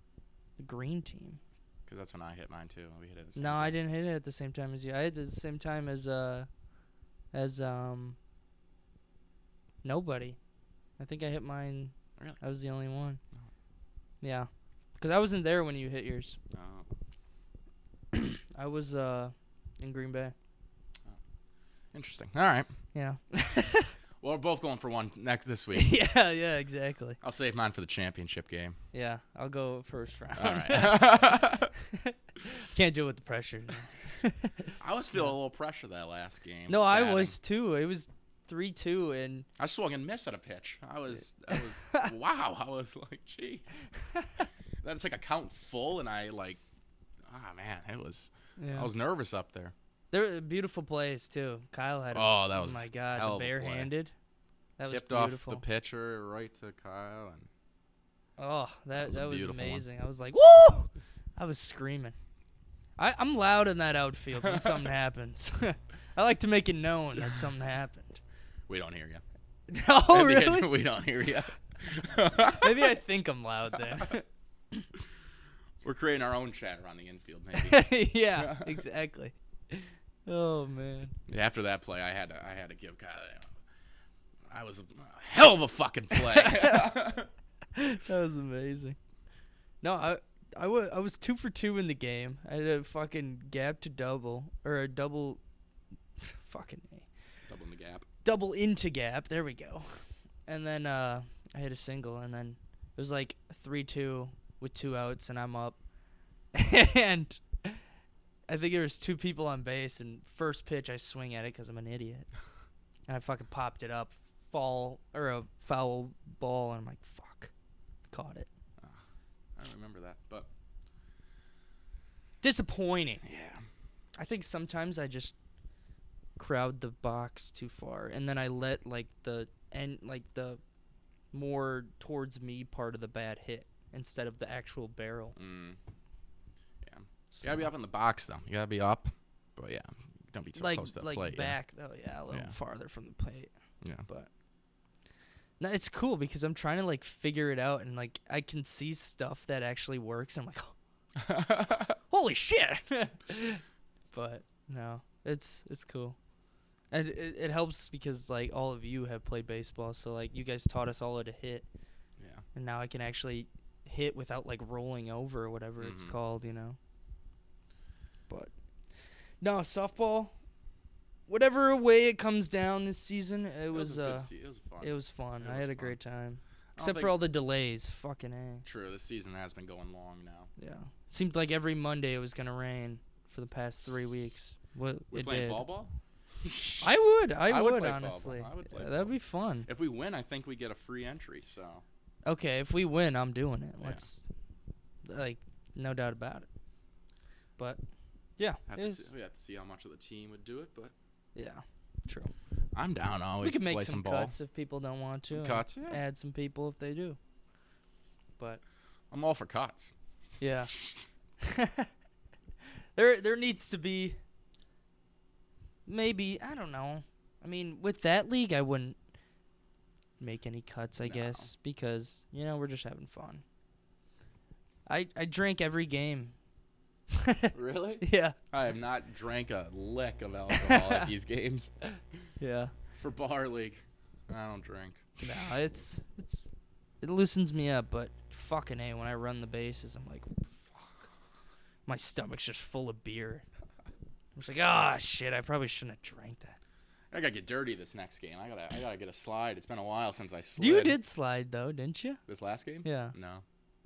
The green team. Because that's when I hit mine too. We hit it at the same No, time. I didn't hit it at the same time as you. I hit it at the same time as nobody. I think I hit mine. Really? I was the only one. Oh. Yeah. Because I wasn't there when you hit yours. Oh. I was in Green Bay. Interesting. All right. Yeah. Well, we're both going for one this week. yeah, exactly. I'll save mine for the championship game. Yeah, I'll go first round. All right. Can't deal with the pressure. I was feeling a little pressure that last game. No, I batting. was too. It was 3-2, and I swung and missed at a pitch. I was wow. I was like, jeez. Then it's like a count full, and I like, man, it was. yeah. I was nervous up there. They're beautiful plays too. Kyle had. Oh, that was my God, hell the of a play. barehanded. That Tipped was off beautiful. the pitcher right to Kyle, and Oh, that was a was beautiful one. amazing. I was like, woo! I was screaming. I'm loud in that outfield when something happens. I like to make it known that something happened. we don't hear you. No, really? We don't hear you. Maybe I think I'm loud then. We're creating our own chatter on the infield, maybe. Yeah, exactly. Oh man. After that play, I had to give Kyle. I was a hell of a fucking play. That was amazing. No, I was 2 for 2 in the game. I had a fucking gap to double or a double. Fucking A. Double in the gap. Double into gap. There we go. And then I hit a single, and then it was like 3-2 with 2 outs, and I'm up. And I think there was 2 people on base, and first pitch I swing at it because I'm an idiot, and I fucking popped it up, a foul ball, and I'm like, fuck, caught it. I don't remember that, but Disappointing. yeah. I think sometimes I just crowd the box too far, and then I let the more towards me part of the bat hit instead of the actual barrel. Yeah. You gotta be up in the box though. You gotta be up, but yeah, don't be too close to the plate. Back though, a little farther from the plate. Yeah. But no, it's cool because I'm trying to figure it out, and I can see stuff that actually works. And I'm like, oh, holy shit! But no, it's cool. And it helps because all of you have played baseball, so you guys taught us all how to hit. Yeah. And now I can actually hit without rolling over or whatever it's called, But no, softball. Whatever way it comes down this season, it was fun. It was fun. I had a great time. I Except don't for all the delays. Fucking A. True, this season has been going long now. Yeah. It seemed like every Monday it was going to rain for the past 3 weeks. We're playing fall ball? I would play honestly. fall ball. I would play that'd be fun. If we win, I think we get a free entry, so. Okay, if we win, I'm doing it. Yeah. Let's, no doubt about it. But, yeah. We have to see how much of the team would do it, but. Yeah, true. I'm down always We could to make play some ball. cuts if people don't want to. Some and cuts, yeah. Add some people if they do. But I'm all for cuts. yeah, there needs to be. Maybe I don't know. I mean, with that league, I wouldn't make any cuts. I guess because we're just having fun. I drink every game. Really? Yeah. I have not drank a lick of alcohol at these games. Yeah. For bar league, I don't drink. No, it loosens me up, but fucking A, when I run the bases, I'm like, fuck. My stomach's just full of beer. I'm just like, ah, shit, I probably shouldn't have drank that. I gotta get dirty this next game. I gotta get a slide. It's been a while since I slid. You did slide, though, didn't you? This last game? Yeah. No.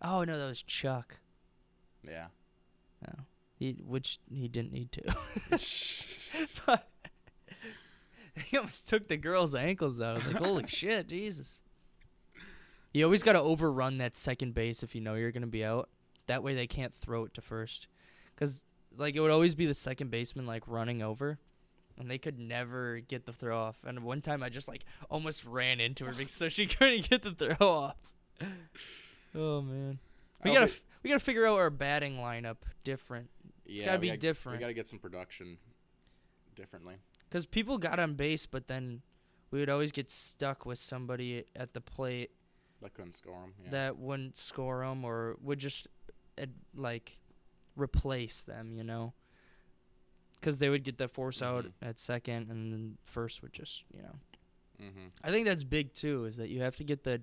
Oh, no, that was Chuck. Yeah. Oh. Which he didn't need to. But he almost took the girl's ankles out. I was like, holy shit, Jesus. You always got to overrun that second base if you know you're going to be out. That way they can't throw it to first. Because, like, it would always be the second baseman, like, running over. And they could never get the throw off. And one time I just, like, almost ran into her so she couldn't get the throw off. Oh, man. We gotta figure out our batting lineup different. It's gotta be different. We gotta get some production differently. Because people got on base, but then we would always get stuck with somebody at the plate that couldn't score them. Yeah. that wouldn't score them or would just like replace them, you know. Because they would get the force out at second, and then first would just, you know. Mm-hmm. I think that's big too. Is that you have to get the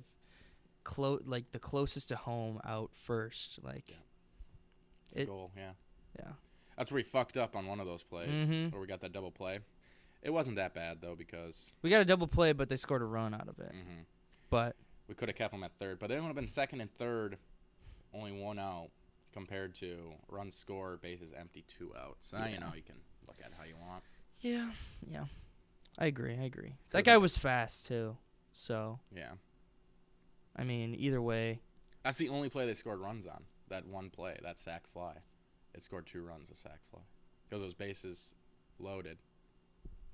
the closest to home out first, like. Yeah. It's the goal, yeah. Yeah. That's where we fucked up on one of those plays Mm-hmm. where we got that double play. It wasn't that bad though because we got a double play, but they scored a run out of it. Mm-hmm. But we could have kept them at third, but they would have been second and third, only one out, compared to runs scored, bases empty, 2 outs. So now you know you can look at it how you want. Yeah. I agree. That guy was fast too, so. Yeah. I mean, either way. That's the only play they scored runs on. That one play, that sac fly. It scored 2 runs, a sac fly. Because those bases loaded.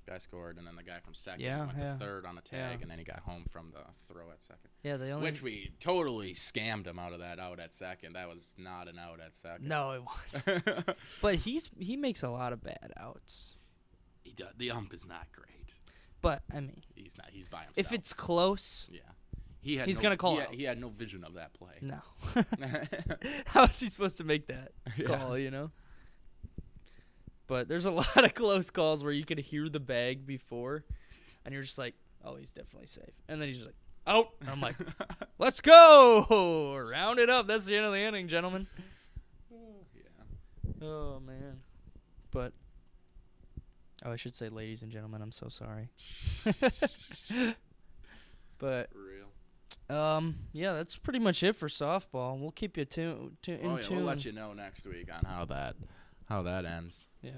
Guy scored, and then the guy from second went to third on a tag, and then he got home from the throw at second. Yeah, they only. Which we totally scammed him out of that out at second. That was not an out at second. No, it wasn't. But he makes a lot of bad outs. He does. The ump is not great. But I mean, he's not. He's by himself. If it's close, yeah. He's gonna call out. He had no vision of that play. No. How is he supposed to make that call, you know? But there's a lot of close calls where you could hear the bag before, and you're just like, oh, he's definitely safe. And then he's just like, out. And I'm like, let's go. Round it up. That's the end of the inning, gentlemen. Yeah. Oh, man. But, I should say ladies and gentlemen. I'm so sorry. But. Real. Yeah, that's pretty much it for softball. We'll keep you in tune. We'll let you know next week on how that ends. Yeah.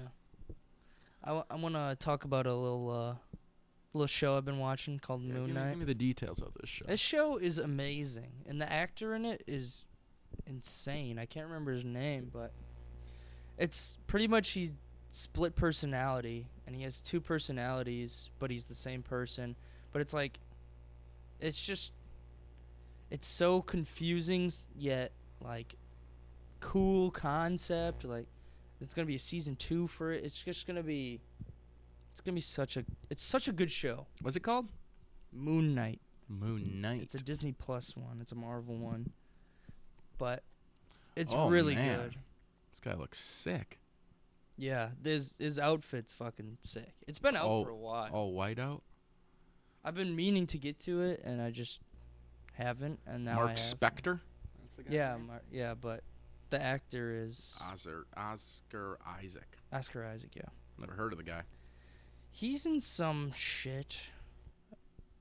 I want to talk about a little show I've been watching called Moon Knight. Give me the details of this show. This show is amazing, and the actor in it is insane. I can't remember his name, but it's pretty much he split personality, and he has 2 personalities, but he's the same person. But it's like, it's so confusing yet like cool concept. Like it's gonna be a season 2 for it. It's gonna be such a good show. What's it called? Moon Knight. Moon Knight. It's a Disney Plus one. It's a Marvel one, but it's Oh, really man. good. This guy looks sick. Yeah, his outfit's fucking sick. It's been out for a while. All white out. I've been meaning to get to it, and I just haven't. And now I Mark have. Spector. That's the guy. Yeah, but the actor is Oscar Isaac. Oscar Isaac. Yeah, Never heard of the guy. he's in some shit.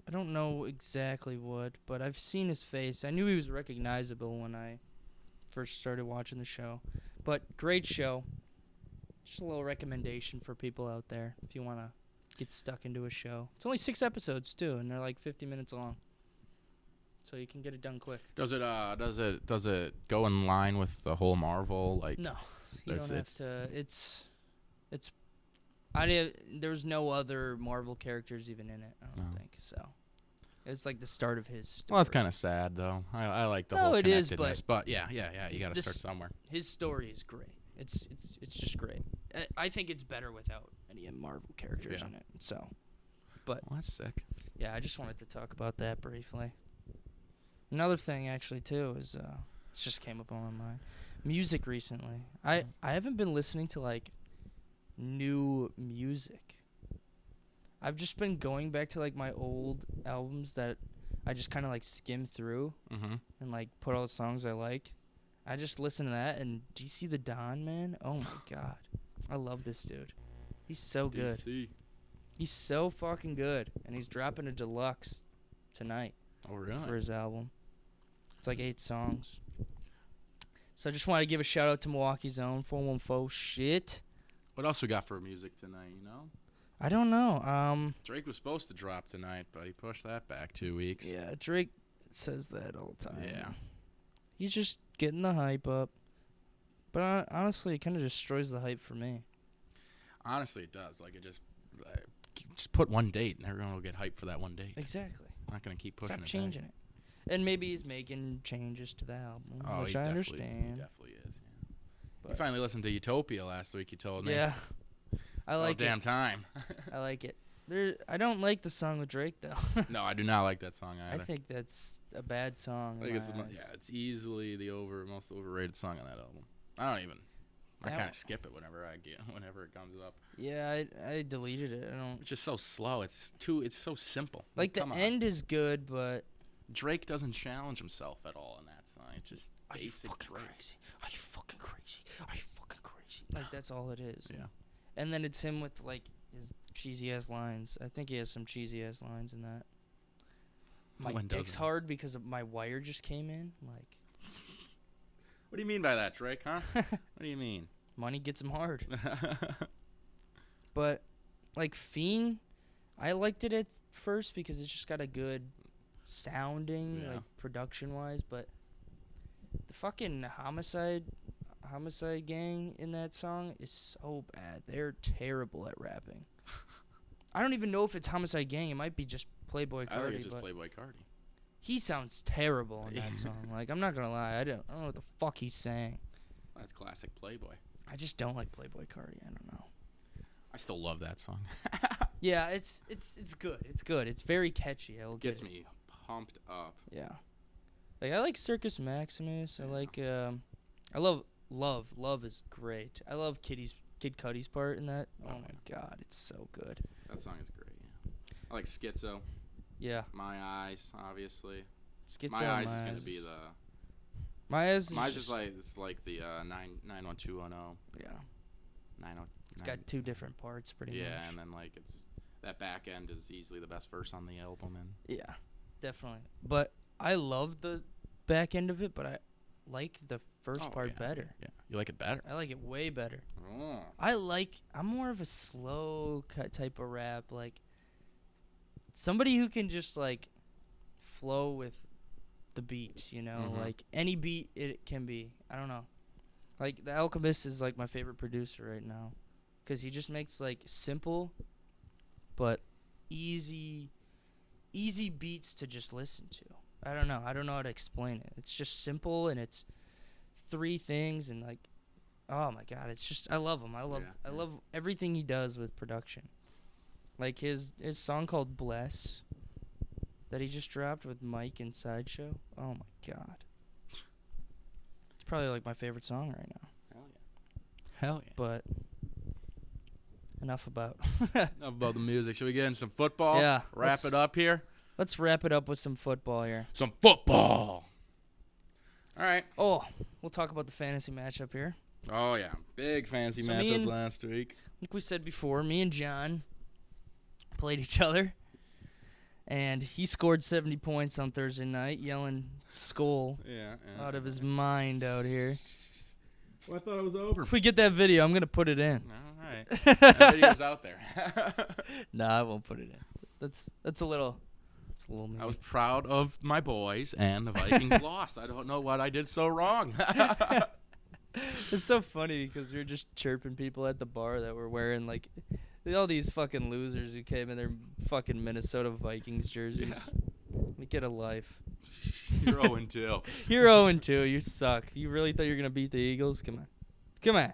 I don't know exactly what, but I've seen his face. I knew he was recognizable when I first started watching the show. But great show. Just a little recommendation for people out there if you want to get stuck into a show. It's only 6 episodes too, and they're like 50 minutes long, so you can get it done quick. Does it go in line with the whole Marvel? Like No, you don't have to. There's no other Marvel characters even in it. I don't think so. It's like the start of his story. Well, that's kind of sad though. I like the No, whole it is, connectedness, but yeah. You got to start somewhere. His story is great. It's just great. I think it's better without any Marvel characters in it. So, but well, that's sick. Yeah, I just wanted to talk about that briefly. Another thing, actually, too, is it just came up on my mind. Music recently. I haven't been listening to like new music. I've just been going back to like my old albums that I just kind of like skim through and like put all the songs I like. I just listen to that, and do you see the Don, man? Oh my god, I love this dude. He's so good. DC. He's so fucking good, and he's dropping a deluxe tonight. Oh, really? For his album. It's like 8 songs. So I just want to give a shout out to Milwaukee's own 414 shit. What else we got for music tonight, you know? I don't know. Drake was supposed to drop tonight, but he pushed that back 2 weeks. Yeah, Drake says that all the time. Yeah. He's just getting the hype up. But honestly, it kind of destroys the hype for me. Honestly, it does. Like, it just put one date, and everyone will get hyped for that one date. Exactly. Not going to keep pushing Stop it. changing it. And maybe he's making changes to the album, Oh, which he I definitely understand. is. Yeah. But You finally listened to Utopia last week, you told me. yeah. I like damn it. time. I like it. I don't like the song with Drake, though. No, I do not like that song I either. think that's a bad song. I think it's easily the most overrated song on that album. I kind of skip it whenever it comes up. Yeah, I deleted it. I don't. It's just so slow. It's so simple. Like the come on. end is good, but Drake doesn't challenge himself at all in that song. It's just basic Drake. crazy? Are you fucking crazy? Are you fucking crazy? Like that's all it is. Yeah. And then it's him with like his cheesy ass lines. I think he has some cheesy ass lines in that. My When dick's doesn't? hard because of my wire just came in. Like, What do you mean by that, Drake? Huh? What do you mean? money gets him hard. But like Fiend, I liked it at first because it's just got a good sounding, Yeah. like production wise. But the fucking homicide gang in that song is so bad. They're terrible at rapping. I don't even know if it's Homicide Gang. It might be just Playboy Cardi. I think it's just but Playboy Cardi. he sounds terrible in that song. Like, I'm not gonna lie, I don't know what the fuck he's saying. That's classic Playboy. I just don't like Playboy Cardi. I don't know. I still love that song. Yeah, it's good. It's good. It's very catchy. Gets me pumped up. Yeah. Like I like Circus Maximus. I like I love is great. I love Kid Cudi's part in that. Oh my god, it's so good. That song is great. Yeah. I like Schizo. Yeah. My Eyes, obviously. Schizo, My Eyes is gonna be the. My Eyes is Mine's just just like the 91210. yeah. 90. It's got 2 different parts pretty much. Yeah, and then like that back end is easily the best verse on the album, and Yeah, definitely. But I love the back end of it, but I like the first part better. Yeah, you like it better. I like it way better. Oh. I'm more of a slow cut type of rap, like somebody who can just like flow with the beat, you know, like any beat it can be. I don't know. Like The Alchemist is like my favorite producer right now, cuz he just makes like simple but easy beats to just listen to. I don't know how to explain it. It's just simple, and it's 3 things, and like, oh my god, it's just I love him. I love everything he does with production. Like his song called Bless that he just dropped with Mike and Sideshow. Oh my god. It's probably like my favorite song right now. Hell yeah. But enough about Enough about the music. Should we get in some football? Yeah, Wrap it up here. Let's wrap it up with some football here. Some football. All right. Oh, we'll talk about the fantasy matchup here. Oh yeah, big fancy So me matchup and- last week. Like we said before, me and John played each other, and he scored 70 points on Thursday night, yelling "Skull" Yeah. out of his mind out here. Well, I thought it was over. If we get that video, I'm gonna put it in. All right. That video's out there. Nah, I won't put it in. That's a little. It's a little mean. I was proud of my boys, and the Vikings lost. I don't know what I did so wrong. It's so funny because we were just chirping people at the bar that were wearing like all these fucking losers who came in their fucking Minnesota Vikings jerseys. Yeah. Like, get a life. You're 0-2. You're 0-2. You suck. You really thought you were gonna beat the Eagles? Come on. Yeah,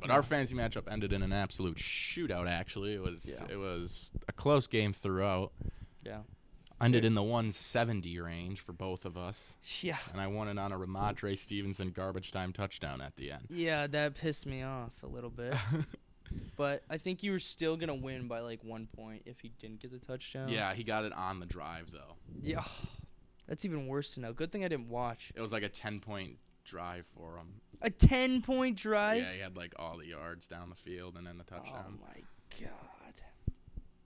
but our fantasy matchup ended in an absolute shootout. Actually, it was a close game throughout. Yeah. Ended in the 170 range for both of us. Yeah. And I won it on a Ramondre Stevenson garbage time touchdown at the end. Yeah, that pissed me off a little bit. But I think you were still going to win by, like, 1 point if he didn't get the touchdown. Yeah, he got it on the drive, though. Yeah. That's even worse to know. Good thing I didn't watch. It was like a 10-point drive for him. A 10-point drive? Yeah, he had, like, all the yards down the field and then the touchdown. Oh, my God.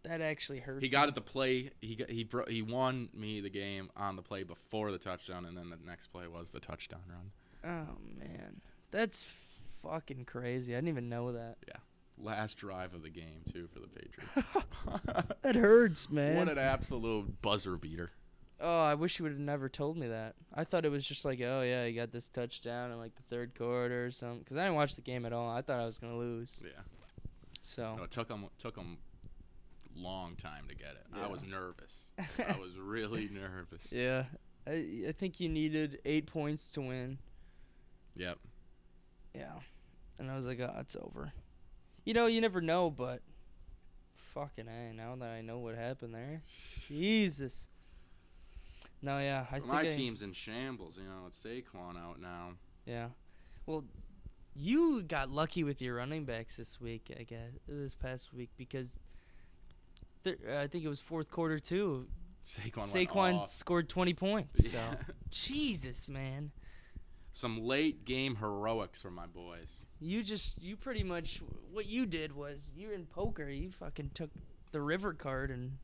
That actually hurts. He got it the play. He won me the game on the play before the touchdown, and then the next play was the touchdown run. Oh, man. That's fucking crazy. I didn't even know that. Yeah. Last drive of the game, too, for the Patriots. That hurts, man. What an absolute buzzer beater. Oh, I wish you would have never told me that. I thought it was just like, oh, yeah, he got this touchdown in, like, the third quarter or something. Because I didn't watch the game at all. I thought I was going to lose. Yeah. So. No, it took him long time to get it. Yeah. I was nervous. I was really nervous. Yeah. I think you needed 8 points to win. Yep. Yeah. And I was like, oh, it's over. You know, you never know, but fucking A, now that I know what happened there. Jesus. No, yeah. I think My team's in shambles, you know. It's Saquon out now. Yeah. Well, you got lucky with your running backs this week, I guess, this past week, because I think it was fourth quarter, too. Saquon scored 20 points. Yeah. So, Jesus, man. Some late game heroics from my boys. You pretty much, what you did was, you're in poker, you fucking took the river card and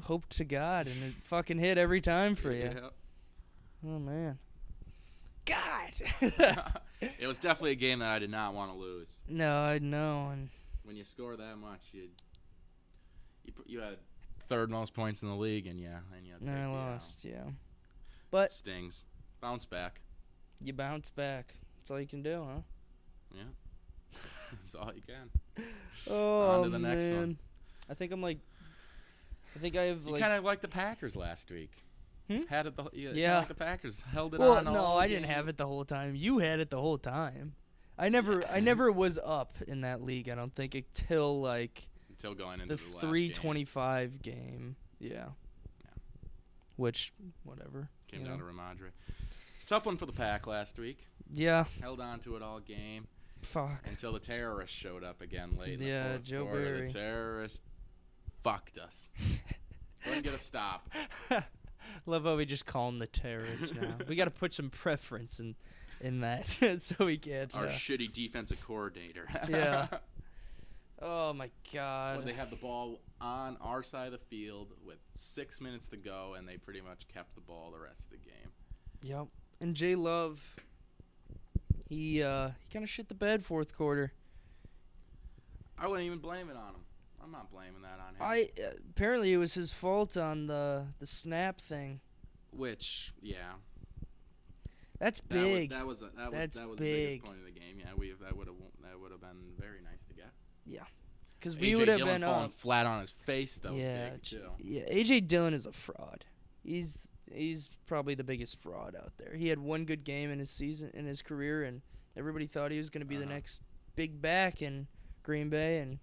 hoped to God, and it fucking hit every time for you. Yeah. Oh, man. God! It was definitely a game that I did not want to lose. No, I know. And when you score that much, you had third most points in the league, and I lost, yeah. But stings. Bounce back. You bounce back. That's all you can do, huh? Yeah. That's all you can. Oh, on to the next one. I think I have, You kind of like the Packers last week. Had it yeah. Like the Packers held it well, on. No, I didn't have it the whole time. You had it the whole time. I never was up in that league. I don't think until going into the last 325 game. Yeah. Which, whatever. Came down to Ramondre. Tough one for the Pack last week. Yeah. Held on to it all game. Fuck. Until the terrorists showed up again late in the fourth Joe quarter. Barry. The terrorists fucked us. Couldn't get a stop. Love how we just call him the terrorist now. We got to put some preference in that so we get our shitty defensive coordinator. Yeah. Oh my God. Well, they had the ball on our side of the field with 6 minutes to go, and they pretty much kept the ball the rest of the game. Yep. And Jay Love, he kind of shit the bed fourth quarter. I wouldn't even blame it on him. I'm not blaming that on him. Apparently it was his fault on the snap thing. Which, yeah. That's big. That was the biggest point of the game. Yeah, that would have been very nice to get. Yeah. Because we would have been falling flat on his face, though. Yeah, big too. Yeah. AJ Dillon is a fraud. He's probably the biggest fraud out there. He had one good game in his career, and everybody thought he was going to be the next big back in Green Bay, and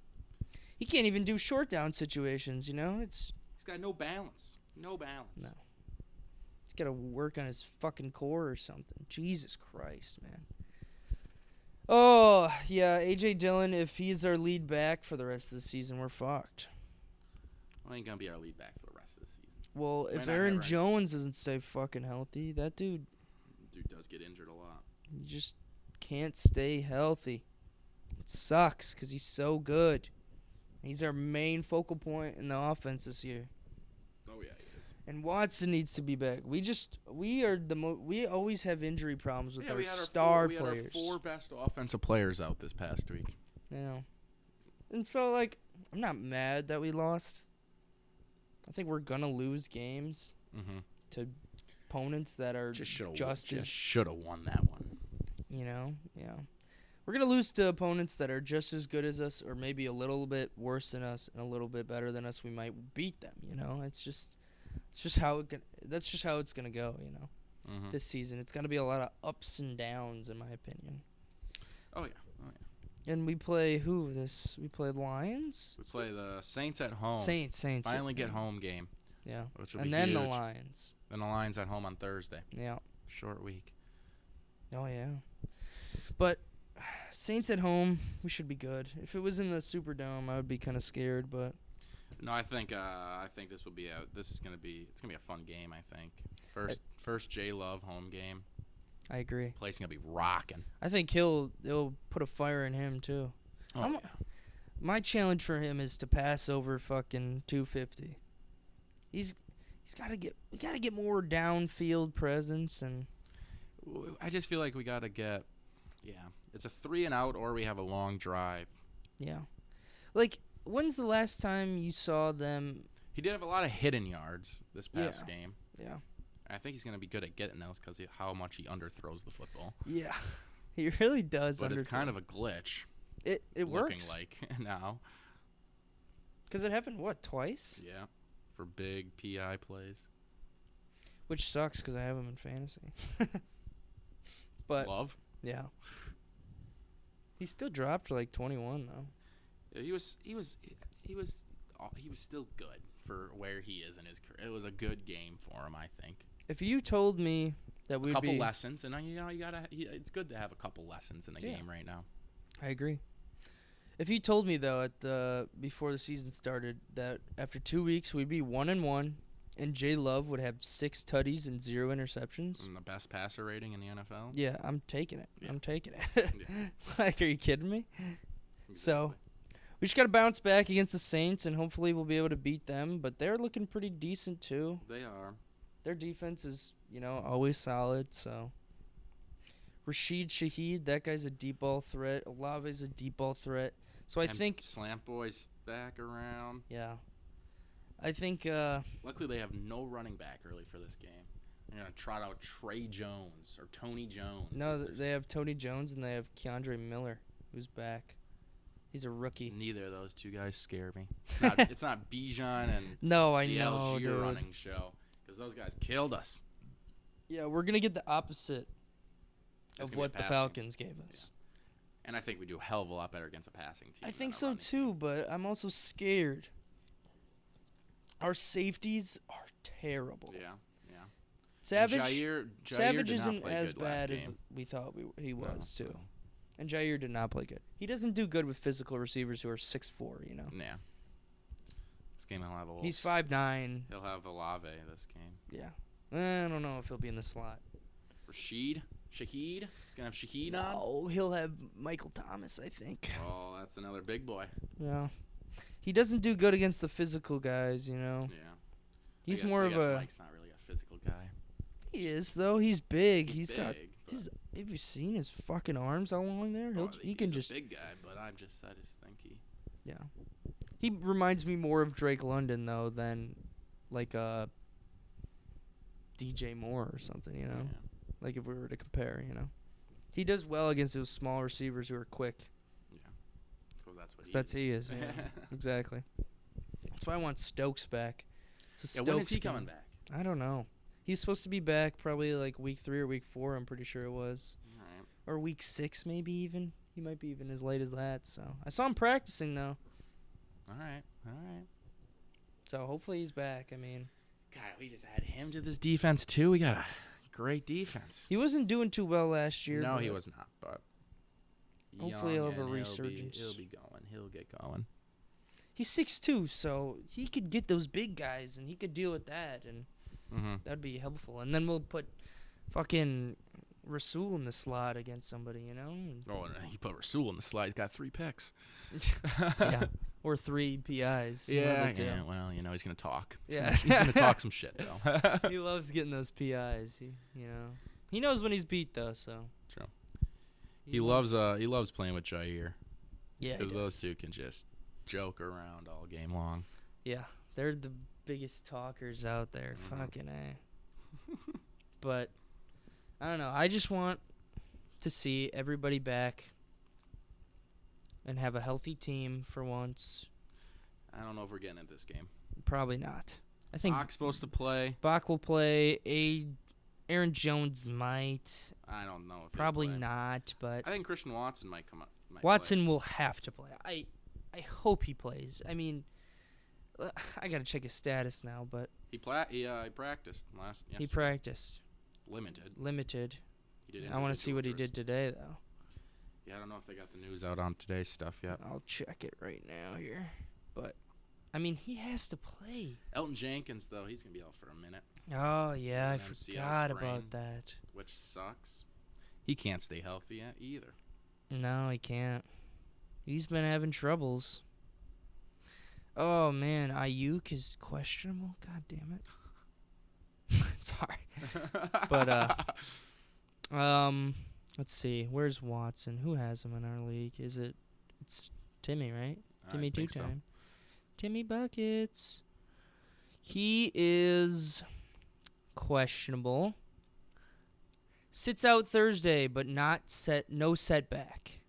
he can't even do short down situations. You know, he's got no balance. No. He's got to work on his fucking core or something. Jesus Christ, man. Oh, yeah, A.J. Dillon, if he's our lead back for the rest of the season, we're fucked. Well, he ain't going to be our lead back for the rest of the season. Well, if Aaron Jones doesn't stay fucking healthy, that dude does get injured a lot. He just can't stay healthy. It sucks because he's so good. He's our main focal point in the offense this year. Oh, yeah, he is. And Watson needs to be back. We always have injury problems with our players. We had our four best offensive players out this past week. Yeah. And so, I'm not mad that we lost. I think we're going to lose games to opponents that are just should have won that one. You know? Yeah. We're going to lose to opponents that are just as good as us or maybe a little bit worse than us and a little bit better than us. We might beat them, you know? That's just how it's going to go, you know? This season. It's going to be a lot of ups and downs in my opinion. Oh yeah. And we play who this? We play Lions? We play the Saints at home. Saints. Finally get home game. Yeah. Which will and be then huge. the Lions. Then the Lions at home on Thursday. Yeah. Short week. Oh yeah. But Saints at home, we should be good. If it was in the Superdome, I would be kind of scared, but No, I think this will be it's gonna be a fun game. I think first J Love home game. I agree. Place gonna be rocking. I think he'll put a fire in him too. Oh, yeah. My challenge for him is to pass over fucking 250. We gotta get more downfield presence, and I just feel like we gotta get, it's a 3 and out, or we have a long drive. yeah. Like, when's the last time you saw them? He did have a lot of hidden yards this past game. Yeah. I think he's gonna be good at getting those because how much he underthrows the football. Yeah. He really does. But it's kind of a glitch. It looking works. like now. Because it happened, twice? Yeah. For big PI plays. Which sucks because I have him in fantasy. But Love? yeah. He still dropped like 21 though. Yeah, he was still good for where he is in his career. It was a good game for him, I think. If you told me that we'd a couple be lessons, and it's good to have a couple lessons in the game right now. I agree. If you told me though before the season started that after 2 weeks we'd be 1-1 and J Love would have 6 tutties and 0 interceptions. And the best passer rating in the NFL. Yeah, I'm taking it. Yeah. I'm taking it. Yeah. Like, are you kidding me? Exactly. So, we just got to bounce back against the Saints, and hopefully we'll be able to beat them. But they're looking pretty decent, too. They are. Their defense is, always solid. So, Rashid Shaheed, that guy's a deep ball threat. Olave's a deep ball threat. So, I think... Slant Boy's back around. Yeah. I think... Luckily, they have no running back early for this game. They're going to trot out Trey Jones or Tony Jones. No, they have Tony Jones, and they have Keandre Miller, who's back. He's a rookie. Neither of those two guys scare me. It's not Bijan and no, I the know, Algier dude. running show because those guys killed us. Yeah, we're going to get the opposite It's of gonna what be the passing. Falcons gave us. Yeah. And I think we do a hell of a lot better against a passing team. I think than a so, running too, team. but I'm also scared. Our safeties are terrible. Yeah. Savage Jair Savage did not isn't play as good last bad as game. we thought he was, No. too. And Jair did not play good. He doesn't do good with physical receivers who are 6'4", Yeah. This game he'll have a little. He's 5'9". He'll have Olave this game. Yeah. I don't know if he'll be in the slot. Shaheed. He's gonna have Shaheed on. No, he'll have Michael Thomas, I think. Oh, that's another big boy. Yeah. He doesn't do good against the physical guys, Yeah. He's I guess more Mike's not really a physical guy. He is, though. He's big. He's got... big, Have you seen his fucking arms? How long there? He can just... a big guy, but I just think he... Yeah. He reminds me more of Drake London, though, than, like, DJ Moore or something, Yeah. Like, if we were to compare, He does well against those small receivers who are quick. Yeah. Because That's he is. Yeah. Exactly. That's why I want Stokes back. So when is he coming back? I don't know. He's supposed to be back probably like week 3 or week 4. I'm pretty sure it was, All right. or week 6 maybe even. He might be even as late as that. So I saw him practicing though. All right. So hopefully he's back. I mean, God, we just add him to this defense too. We got a great defense. he wasn't doing too well last year. No, but he was not. But hopefully he'll have a young, and resurgence. He'll be going. He'll get going. He's 6'2", so he could get those big guys and he could deal with that, and that'd be helpful. And then we'll put fucking Rasul in the slot against somebody, and Oh, and he put Rasul in the slide. He's got 3 picks. yeah, or 3 PIs. Yeah. Well, he's gonna talk. Yeah. He's gonna talk some shit though. He loves getting those PIs. He knows when he's beat though. So True. He loves playing with Jair. Yeah, Because those two can just joke around all game long. Yeah, they're the biggest talkers out there. Fucking A. But I don't know. I just want to see everybody back and have a healthy team for once. I don't know if we're getting at this game. Probably not. I think Bach's supposed to play. Bach will play. Aaron Jones might. I don't know if Probably he'll play. not, but I think Christian Watson might come up. Watson will have to play. I hope he plays. I mean, I gotta check his status now, but He practiced yesterday. he practiced limited. limited. He did. I want to see individual what he drills. did today, though. Yeah, I don't know if they got the news out on today's stuff yet. I'll check it right now here. But, I mean, he has to play. Elton Jenkins, though, he's going to be out for a minute. Oh, yeah, I An MCL forgot sprain, about that. which sucks. He can't stay healthy either. No, he can't. He's been having troubles. Oh, man, Ayuk is questionable. God damn it. Sorry. But, let's see. Where's Watson? Who has him in our league? It's Timmy, right? Timmy two-time. Timmy Buckets. He is questionable. Sits out Thursday, but no setback.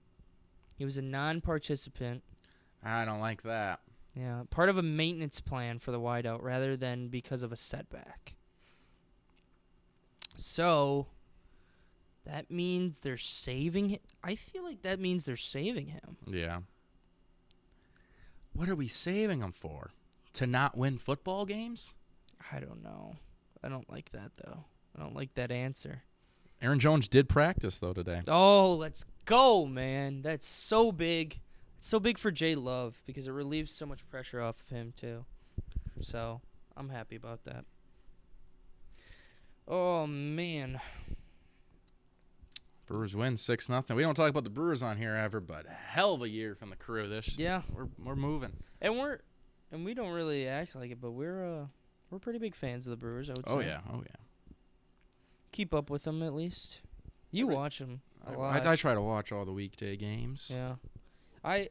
He was a non-participant. I don't like that. Yeah, part of a maintenance plan for the wideout rather than because of a setback. So, that means they're saving him. I feel like that means they're saving him. Yeah. What are we saving him for? To not win football games? I don't know. I don't like that, though. I don't like that answer. Aaron Jones did practice, though, today. Oh, let's go, man. That's so big. It's so big for Jay Love because it relieves so much pressure off of him, too. So, I'm happy about that. Oh, man. Brewers win 6-0. We don't talk about the Brewers on here ever, but hell of a year from the crew. Yeah. We're moving. And we don't really act like it, but we're pretty big fans of the Brewers, I would say. Oh yeah. Keep up with them at least. You watch them a lot. I try to watch all the weekday games. Yeah. I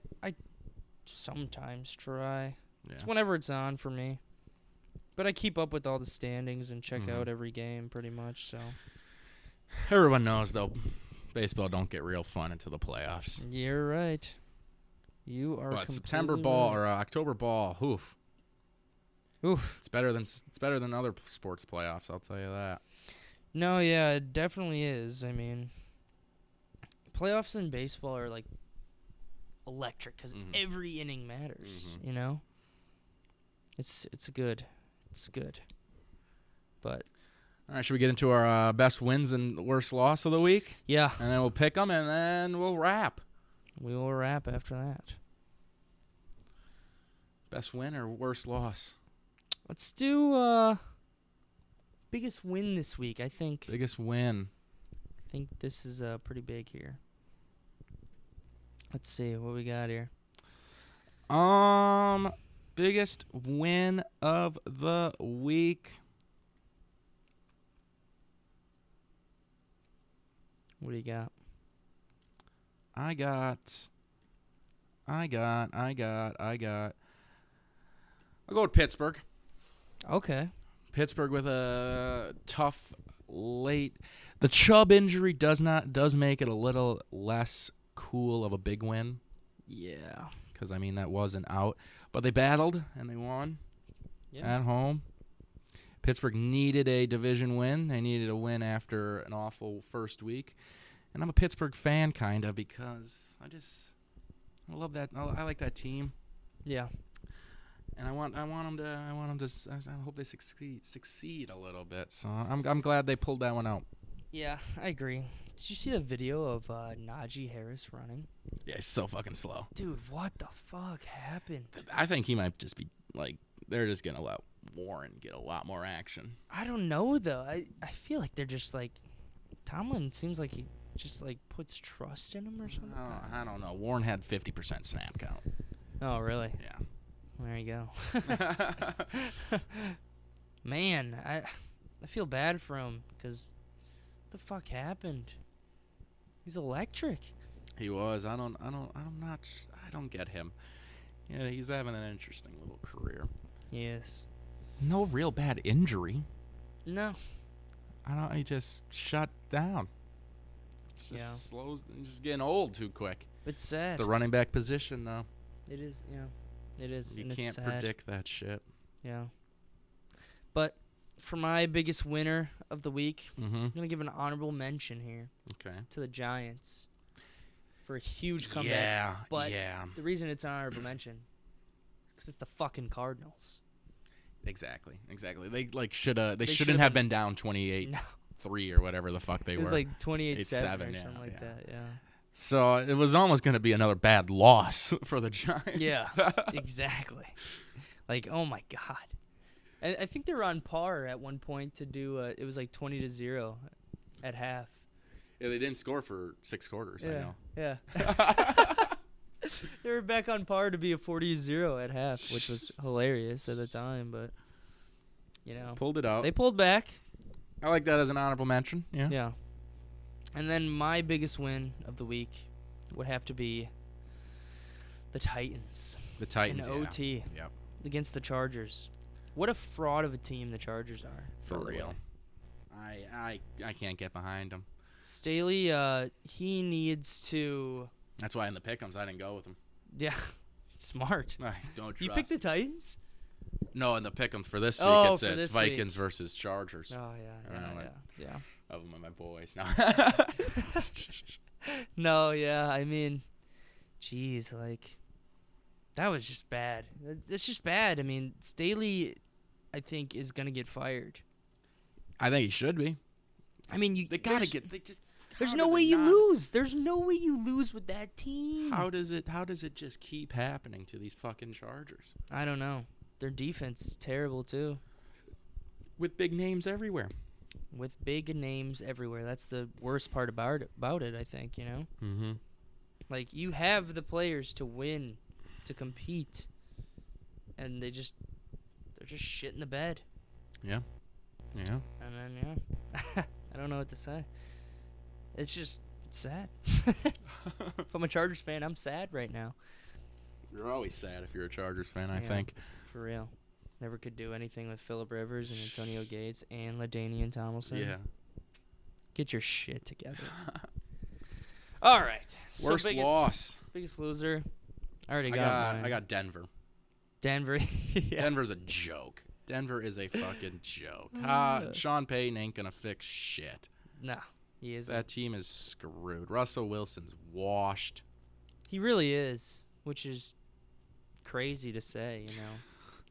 sometimes try. Yeah. It's whenever it's on for me. But I keep up with all the standings and check out every game pretty much, so. Everyone knows, though, baseball don't get real fun until the playoffs. You're right. You are But completely September ball right. or October ball, oof. Oof. It's better than other sports playoffs, I'll tell you that. No, yeah, it definitely is. I mean, playoffs in baseball are like electric because every inning matters. You know, it's good. It's good. But all right, should we get into our best wins and worst loss of the week? yeah, And then we'll pick them, and then we'll wrap. we will wrap after that. Best win or worst loss? Let's do biggest win this week. I think Biggest win. this is pretty big here. Let's see what we got here. Biggest win of the week. What do you got? I got. I'll go with Pittsburgh. Okay. Pittsburgh with a tough late. The Chubb injury does make it a little less cool of a big win. Yeah. Because, I mean, that wasn't out. But they battled, and they won at home. Pittsburgh needed a division win. They needed a win after an awful first week. And I'm a Pittsburgh fan, kind of, because I love that. I like that team. Yeah. And I want them to. I hope they succeed a little bit. So I'm glad they pulled that one out. Yeah, I agree. Did you see the video of Najee Harris running? Yeah, he's so fucking slow. Dude, what the fuck happened? I think he might just be like they're just gonna let Warren get a lot more action. I don't know though. I feel like they're just like Tomlin seems like he just like puts trust in him or something. I don't know. Warren had 50% snap count. Oh really? Yeah. There you go. Man, I feel bad for him because what the fuck happened? He's electric. He was. I don't get him. Yeah, he's having an interesting little career. Yes. No real bad injury. No. He just shut down. Just getting old too quick. It's sad. It's the running back position though. It is, yeah. It is. You and can't it's sad. predict that shit. Yeah. But for my biggest winner of the week, Mm-hmm. I'm going to give an honorable mention here Okay. to the Giants for a huge comeback. Yeah. But yeah. the reason it's an honorable mention is because it's the fucking Cardinals. Exactly. They shouldn't should've have been- been down 28-3 No. or whatever the fuck they It was were. like 28-7 or 8-7, something like that, yeah. So it was almost going to be another bad loss for the Giants. Yeah, exactly. Like, oh my God. And I think they were on par at one point to do. It was like 20-0 at half. Yeah, they didn't score for 6 quarters. I know. Yeah. They were back on par to be a 40-0 at half, which was hilarious at the time. But Pulled it out. they pulled back. I like that as an honorable mention. Yeah. Yeah. And then my biggest win of the week would have to be the Titans. The Titans. In OT. Yep. Against the Chargers. What a fraud of a team the Chargers are. For real. I can't get behind them. Staley, he needs to. That's why in the pick 'ems I didn't go with him. Yeah, smart. I don't trust. You picked the Titans? No, in the pick 'ems for this week Oh, it's for this Vikings versus Chargers. Oh yeah. Of them and my boys. No. No, yeah. I mean, geez, like that was just bad. It's just bad. I mean, Staley, I think, is gonna get fired. I think he should be. I mean, They gotta get. They just. There's no way you lose. There's no way you lose with that team. How does it just keep happening to these fucking Chargers? I don't know. Their defense is terrible too. With big names everywhere. With big names everywhere. That's the worst part about it, I think, Mm-hmm. Like, you have the players to win, to compete, and they're just shit in the bed. Yeah. Yeah. And then, I don't know what to say. It's just sad. If I'm a Chargers fan, I'm sad right now. You're always sad if you're a Chargers fan, I Yeah, think. For real. Never could do anything with Phillip Rivers and Antonio Gates and LaDainian Tomlinson. Yeah. Get your shit together. All right. Worst loss. Biggest loser. I already got mine. I got Denver. Denver. Yeah. Denver's a joke. Denver is a fucking joke. Sean Payton ain't gonna fix shit. No, he isn't. That team is screwed. Russell Wilson's washed. He really is, which is crazy to say,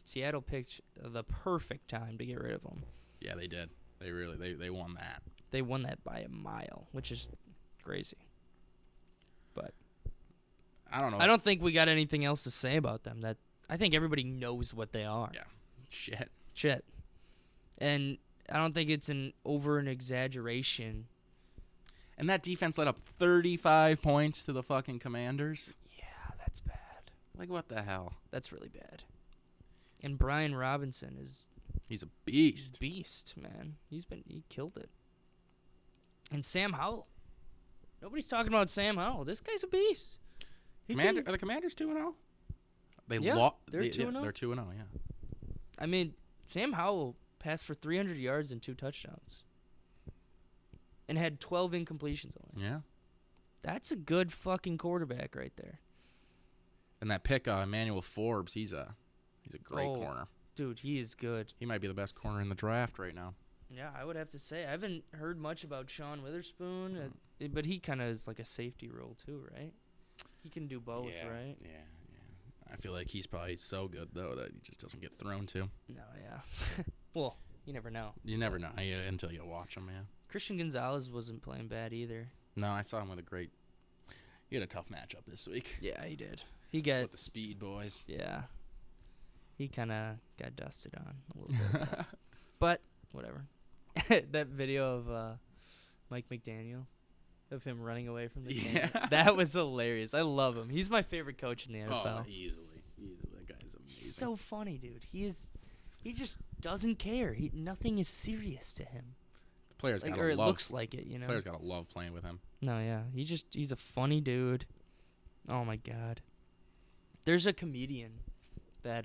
Seattle picked the perfect time to get rid of him. Yeah, they did. They really they won that. They won that by a mile, which is crazy. But I don't know. I don't think we got anything else to say about them. That I think everybody knows what they are. Yeah. Shit. And I don't think it's an exaggeration. And that defense let up 35 points to the fucking Commanders. Yeah, that's bad. Like, what the hell? That's really bad. And Brian Robinson is He's a beast. Man. He killed it. And Sam Howell. Nobody's talking about Sam Howell. This guy's a beast. Are the Commanders 2-0? They're 2-0. They're 2-0, yeah. I mean, Sam Howell passed for 300 yards and 2 touchdowns. And had 12 incompletions only. Yeah. That's a good fucking quarterback right there. And that pick, Emmanuel Forbes, he's a great corner. Dude, he is good. He might be the best corner in the draft right now. Yeah, I would have to say. I haven't heard much about Sean Witherspoon, but he kind of is like a safety role too, right? He can do both, right? Yeah. I feel like he's probably so good, though, that he just doesn't get thrown to. No, yeah. Well, you never know. You never know until you watch him, yeah. Christian Gonzalez wasn't playing bad either. No, I saw him with he had a tough matchup this week. Yeah, he did. With the Speed Boys. Yeah. He kind of got dusted on a little bit. But, whatever. That video of Mike McDaniel, of him running away from the game. That was hilarious. I love him. He's my favorite coach in the NFL. Oh, easily. That guy's amazing. He's so funny, dude. He just doesn't care. Nothing is serious to him. The players gotta or it love. looks like it, Players gotta love playing with him. No, yeah. He's a funny dude. Oh my God. There's a comedian that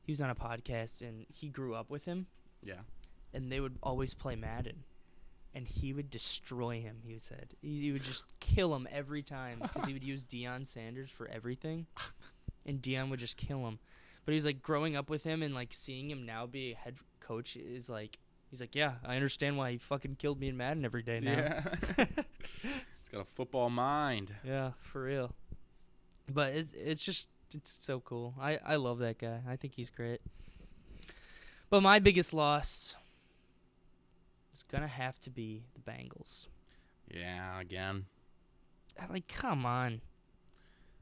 he was on a podcast and he grew up with him. Yeah. And they would always play Madden. And he would destroy him, he said. He would just kill him every time because he would use Deion Sanders for everything. And Deion would just kill him. But he's like growing up with him and like seeing him now be a head coach is like, he's like, yeah, I understand why he fucking killed me in Madden every day now. Yeah. He's got a football mind. Yeah, for real. But it's so cool. I love that guy. I think he's great. But my biggest loss is going to have to be the Bengals. Yeah, again. Like, come on.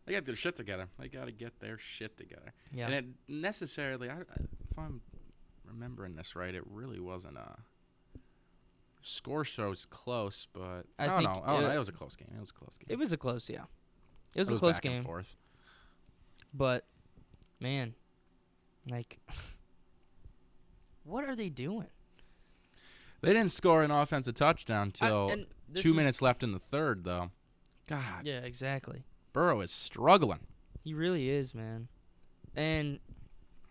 They got their shit together. They got to get their shit together. Yeah. And it necessarily, if I'm remembering this right, it really wasn't a score shows close, but I don't think know. Oh, no, it was a close game. It was a close game. It was a close, yeah. It was It a close back game. and forth. But, man, like, what are they doing? They didn't score an offensive touchdown till and this 2 is- minutes left in the third, though. God, Yeah, exactly. Burrow is struggling. He really is, man. And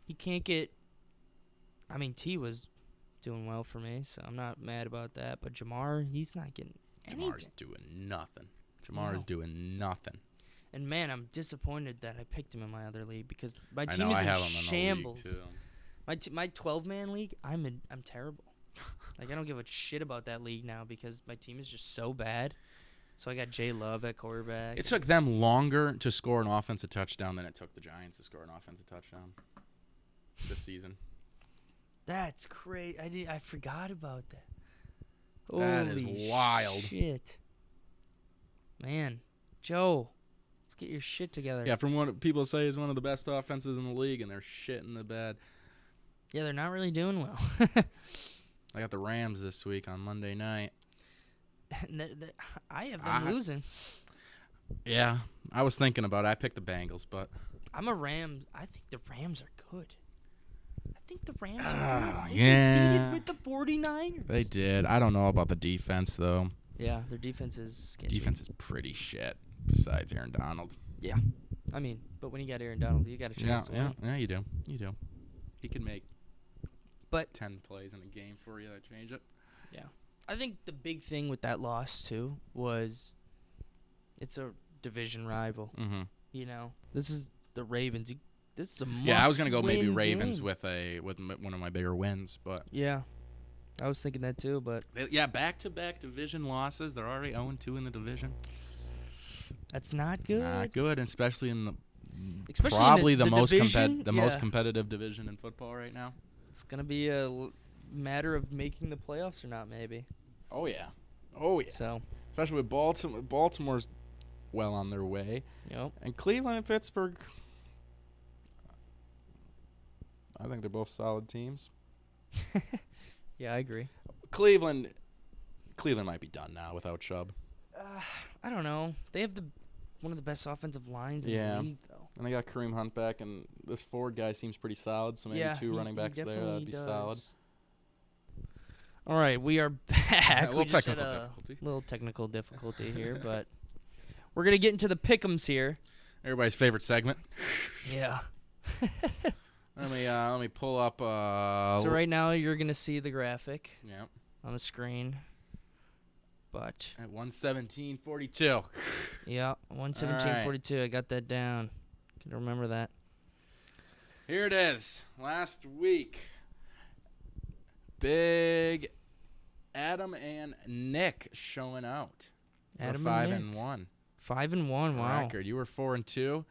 he can't get. I mean, T was doing well for me, so I'm not mad about that. But Jamar, he's not getting anything. Jamar's doing nothing. Jamar is doing nothing. And man, I'm disappointed that I picked him in my other league because my I team know, is I in have him in the league, shambles. too. My 12-man league, I'm terrible. Like I don't give a shit about that league now because my team is just so bad. So I got Jay Love at quarterback. It took them longer to score an offensive touchdown than it took the Giants to score an offensive touchdown this season. That's crazy. I forgot about that. That is Holy wild. Shit. Man, Joe, let's get your shit together. Yeah, from what people say is one of the best offenses in the league, and they're shit in the bed. Yeah, they're not really doing well. I got the Rams this week on Monday night. I have them losing. Yeah, I was thinking about it. I picked the Bengals, but I'm a Rams. I think the Rams are good. I think the Rams are good. They yeah. competed with the 49ers. They did. I don't know about the defense, though. Yeah, their defense is sketchy. Defense is pretty shit, besides Aaron Donald. Yeah. I mean, but when you got Aaron Donald, you got a chance to win. Yeah, you do. You do. He can make But 10 plays in a game for you that change it. yeah. I think the big thing with that loss, too, was it's a division rival. Mm-hmm. You know, this is the Ravens. This is a Yeah, I was gonna go maybe must-win Ravens game. with one of my bigger wins, but Yeah. I was thinking that, too, but yeah, back-to-back division losses. They're already 0-2 in the division. that's not good. Not good, especially in the Especially in probably the most division, most yeah. competitive division in football right now. It's going to be a matter of making the playoffs or not, maybe. Oh yeah, oh yeah. So, Especially with Baltimore. Baltimore's well on their way, yep. and Cleveland and Pittsburgh. I think they're both solid teams. Yeah, I agree. Cleveland might be done now without Chubb. I don't know. They have one of the best offensive lines in Yeah. the league, though. And they got Kareem Hunt back, and this Ford guy seems pretty solid. So maybe two running backs there, that'd be solid. All right, we are back. A little We just had technical a difficulty. little technical difficulty here, but we're gonna get into the Pick Ems here. Everybody's favorite segment. Yeah. Let me pull up. So right now you're gonna see the graphic Yeah. on the screen, but At 117.42. yeah, 117.42. I got that down. Can remember that. Here it is. Last week, Big Adam and Nick showing out. Adam We're and 5-1. 5-1. Wow. Record. You were 4-2.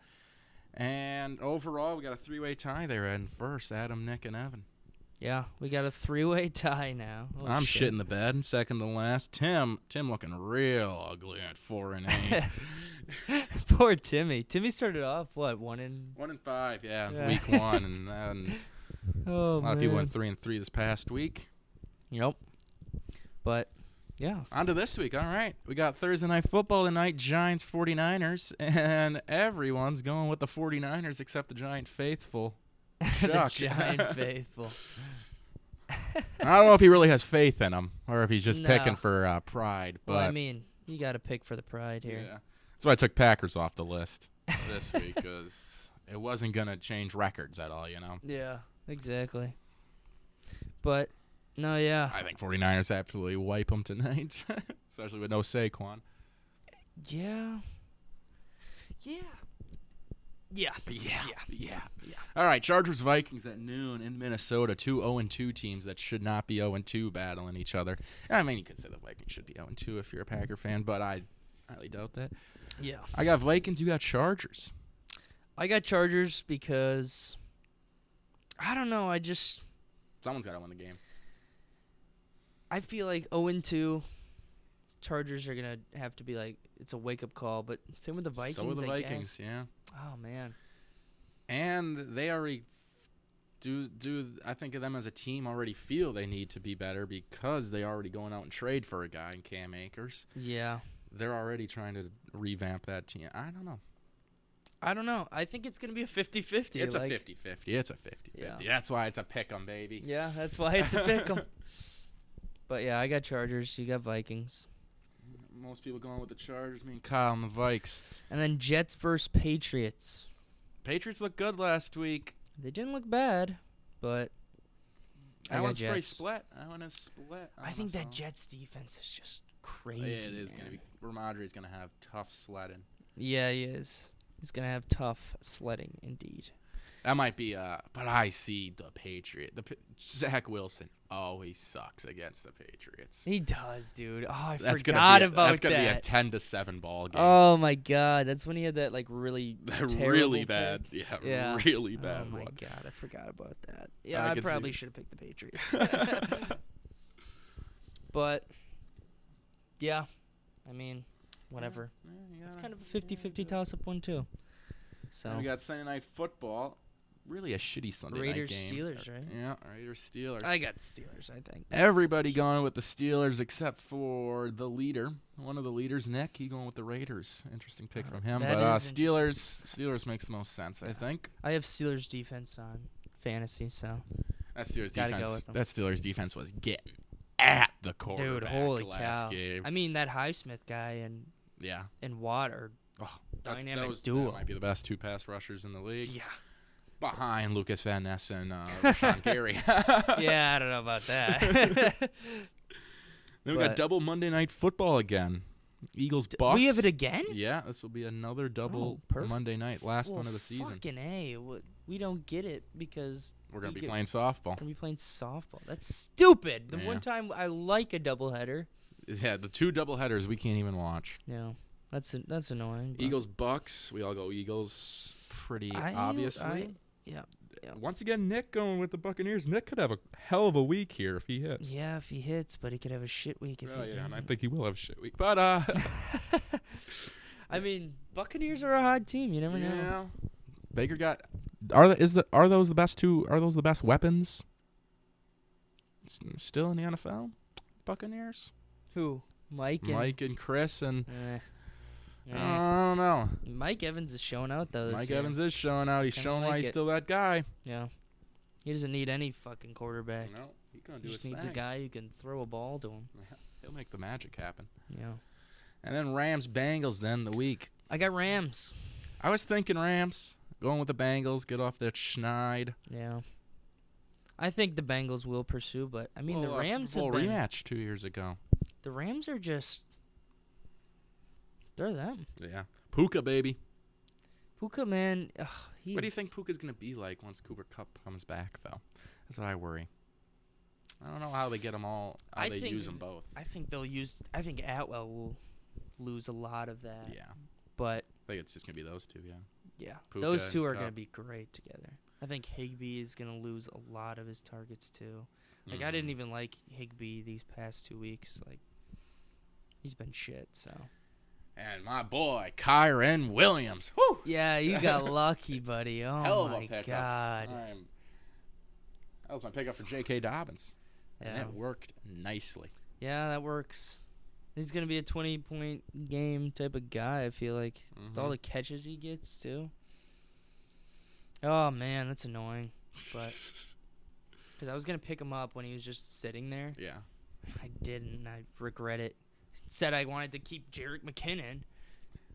And overall, we got a three-way tie there in first. Adam, Nick, and Evan. Yeah, we got a three-way tie now. Oh, I'm shit. shitting the bed. Second to last. Tim looking real ugly at 4-8. Poor Timmy. Timmy started off what 1-5. 1-5, Yeah. week one, and then Oh a lot of people went 3-3 this past week. Yep. But yeah. On to this week. All right. We got Thursday Night Football tonight, Giants 49ers, and everyone's going with the 49ers except the Giant faithful. The Chuck. Giant faithful. I don't know if he really has faith in them or if he's just No. picking for pride. But Well, I mean, you got to pick for the pride here. yeah. That's why I took Packers off the list this week because it wasn't going to change records at all, you know. Yeah, exactly. But no, yeah. I think 49ers absolutely wipe them tonight, especially with no Saquon. Yeah. Yeah. Yeah. Yeah. All right, Chargers-Vikings at noon in Minnesota. Two 0-2 teams that should not be 0-2 battling each other. I mean, you could say the Vikings should be 0-2 if you're a Packer fan, but I highly doubt that. Yeah. I got Vikings, you got Chargers. I got Chargers because I don't know, Someone's got to win the game. I feel like 0-2 Chargers are gonna have to be like it's a wake up call, but same with the Vikings. So are the I Vikings, guess. yeah. Oh man. And they already do I think of them as a team already feel they need to be better because they already going out and trade for a guy in Cam Akers. Yeah. They're already trying to revamp that team. I don't know. I think it's gonna be a 50-50. It's like, a 50-50. It's a 50-50. Yeah. That's why it's a pick 'em, baby. Yeah, that's why it's a pick 'em. But yeah, I got Chargers. You got Vikings. Most people going with the Chargers. Me and Kyle and the Vikes. And then Jets versus Patriots. Patriots looked good last week. They didn't look bad, but I got want to Jets. split. I want to split. I think that Jets defense is just crazy. Yeah, it is going to be. Ramondre's going to have tough sledding. Yeah, he is. He's gonna have tough sledding, indeed. That might be. But I see the Patriot. Zach Wilson always sucks against the Patriots. He does, dude. Oh, I That's forgot about that. That's gonna be a 10-7 ball game. Oh my god, that's when he had that like really really terrible bad. pick. Yeah, really bad Oh my one. god, I forgot about that. Yeah, I I could probably see. should have picked the Patriots. But yeah, I mean, whatever. Yeah, It's kind of a 50-50 toss-up one too. So And we got Sunday Night Football. Really a shitty Sunday Raiders night game. Steelers, right? Yeah, Raiders Steelers. I got Steelers, I think. Everybody going with the Steelers except for the leader. One of the leaders, Nick, he going with the Raiders. Interesting pick from him. That But is Steelers makes the most sense, I think. I have Steelers defense on fantasy, so That Steelers Gotta go defense. with them. That Steelers defense was getting at the quarterback dude, holy last cow! game. I mean, that Highsmith guy Yeah. and Watt are dynamic duo. That might be the best two pass rushers in the league. Yeah, Behind Lucas Van Ness and Rashawn Gary. yeah, I don't know about that. Then we got double Monday Night Football again. Eagles Bucks. We have it again. Yeah, this will be another double perfect. Monday night, last Well, one of the season. Fucking A. We don't get it because We're gonna be get- playing softball. we're gonna be playing softball. That's stupid. The Yeah. one time I like a doubleheader. Yeah, the two double headers we can't even watch. No, that's annoying. but Eagles Bucks. We all go Eagles. Pretty obviously. Yeah. Once again, Nick going with the Buccaneers. Nick could have a hell of a week here if he hits. Yeah, if he hits, but he could have a shit week if Oh, he yeah, and I doesn't. think he will have a shit week. But I mean, Buccaneers are a hot team. You never know. yeah, Baker got. Are those the best two? Are those the best weapons? Still in the NFL, Buccaneers. Who? Mike and Chris and Eh. I don't know. Mike Evans is showing out though. Mike Evans is showing out. He's Kinda showing why like he's it. still that guy. Yeah. He doesn't need any fucking quarterback. No, he's gonna do He his just needs thing. a guy who can throw a ball to him. He'll make the magic happen. Yeah. And then Rams Bengals. Then the week. I got Rams. I was thinking Rams. Going with the Bengals. Get off that schneid. Yeah. I think the Bengals will pursue, but I mean the Rams Super have Bowl been, rematch 2 years ago. the Rams are just they're them. Yeah, Puka baby. Puka, man, What do you think Puka's gonna be like once Cooper Kupp comes back, though? That's what I worry. I don't know how they get them all. How I they think- use them both. I think Atwell will lose a lot of that. Yeah, But I think it's just gonna be those two. Yeah. yeah, Puka those two and are going to Kupp. be great together. I think Higbee is going to lose a lot of his targets too. Like I Mhm. didn't even like Higbee these past 2 weeks. Like he's been shit. So And my boy Kyron Williams. Woo! yeah, you got lucky, buddy. Oh Hell of a my pickup. god. That was my pickup for J.K. Dobbins. And Yeah. it worked nicely. Yeah, that works. He's gonna be a 20-point game type of guy. I feel like with all Mhm. the catches he gets too. Oh man, that's annoying. But because I was gonna pick him up when he was just sitting there, Yeah. I didn't. I regret it. Said I wanted to keep Jerick McKinnon.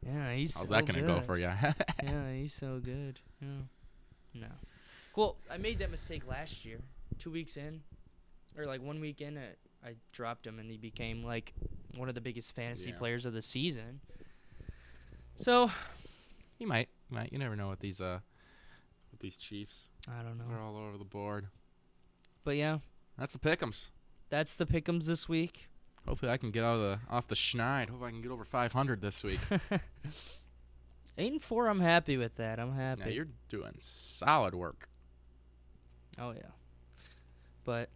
Yeah, he's How's so that gonna go good. for you? Yeah, he's so good. Yeah. No. Well, I made that mistake last year. 2 weeks in, or like 1 week in, I dropped him, and he became like one of the biggest fantasy Yeah. players of the season. So He might. You never know with these Chiefs. I don't They're know, all over the board. but yeah, That's the pick'ems. that's the pick'ems this week. Hopefully I can get off the schneid. Hopefully I can get over 500 this week. 8-4, I'm happy with that. I'm happy. Now you're doing solid work. Oh yeah, but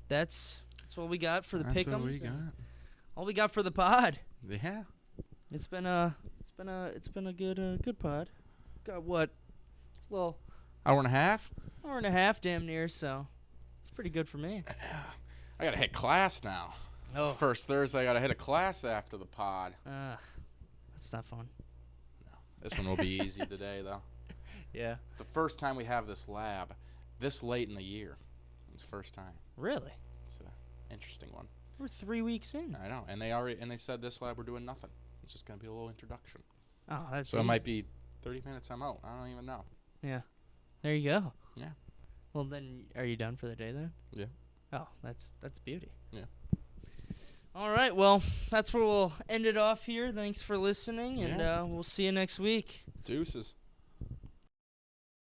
that's what we got for the That's pick'ems. what we got. all we got for the pod. Yeah. It's been a good pod. Got what? Well, Hour and a half? hour and a half, damn near. So it's pretty good for me. I gotta hit class now. It's first Thursday. I gotta hit a class after the pod. That's not fun. This one will be easy today, though. Yeah. It's the first time we have this lab this late in the year. It's the first time. Really? It's an interesting one. We're 3 weeks in. I know, and they said this lab we're doing nothing. It's just gonna be a little introduction. Oh, that's so easy. it might be 30 minutes. I'm out. I don't even know. Yeah. There you go. Yeah. Well, then, are you done for the day then? Yeah. Oh, that's beauty. Yeah. All right. Well, that's where we'll end it off here. Thanks for listening, and we'll see you next week. Deuces.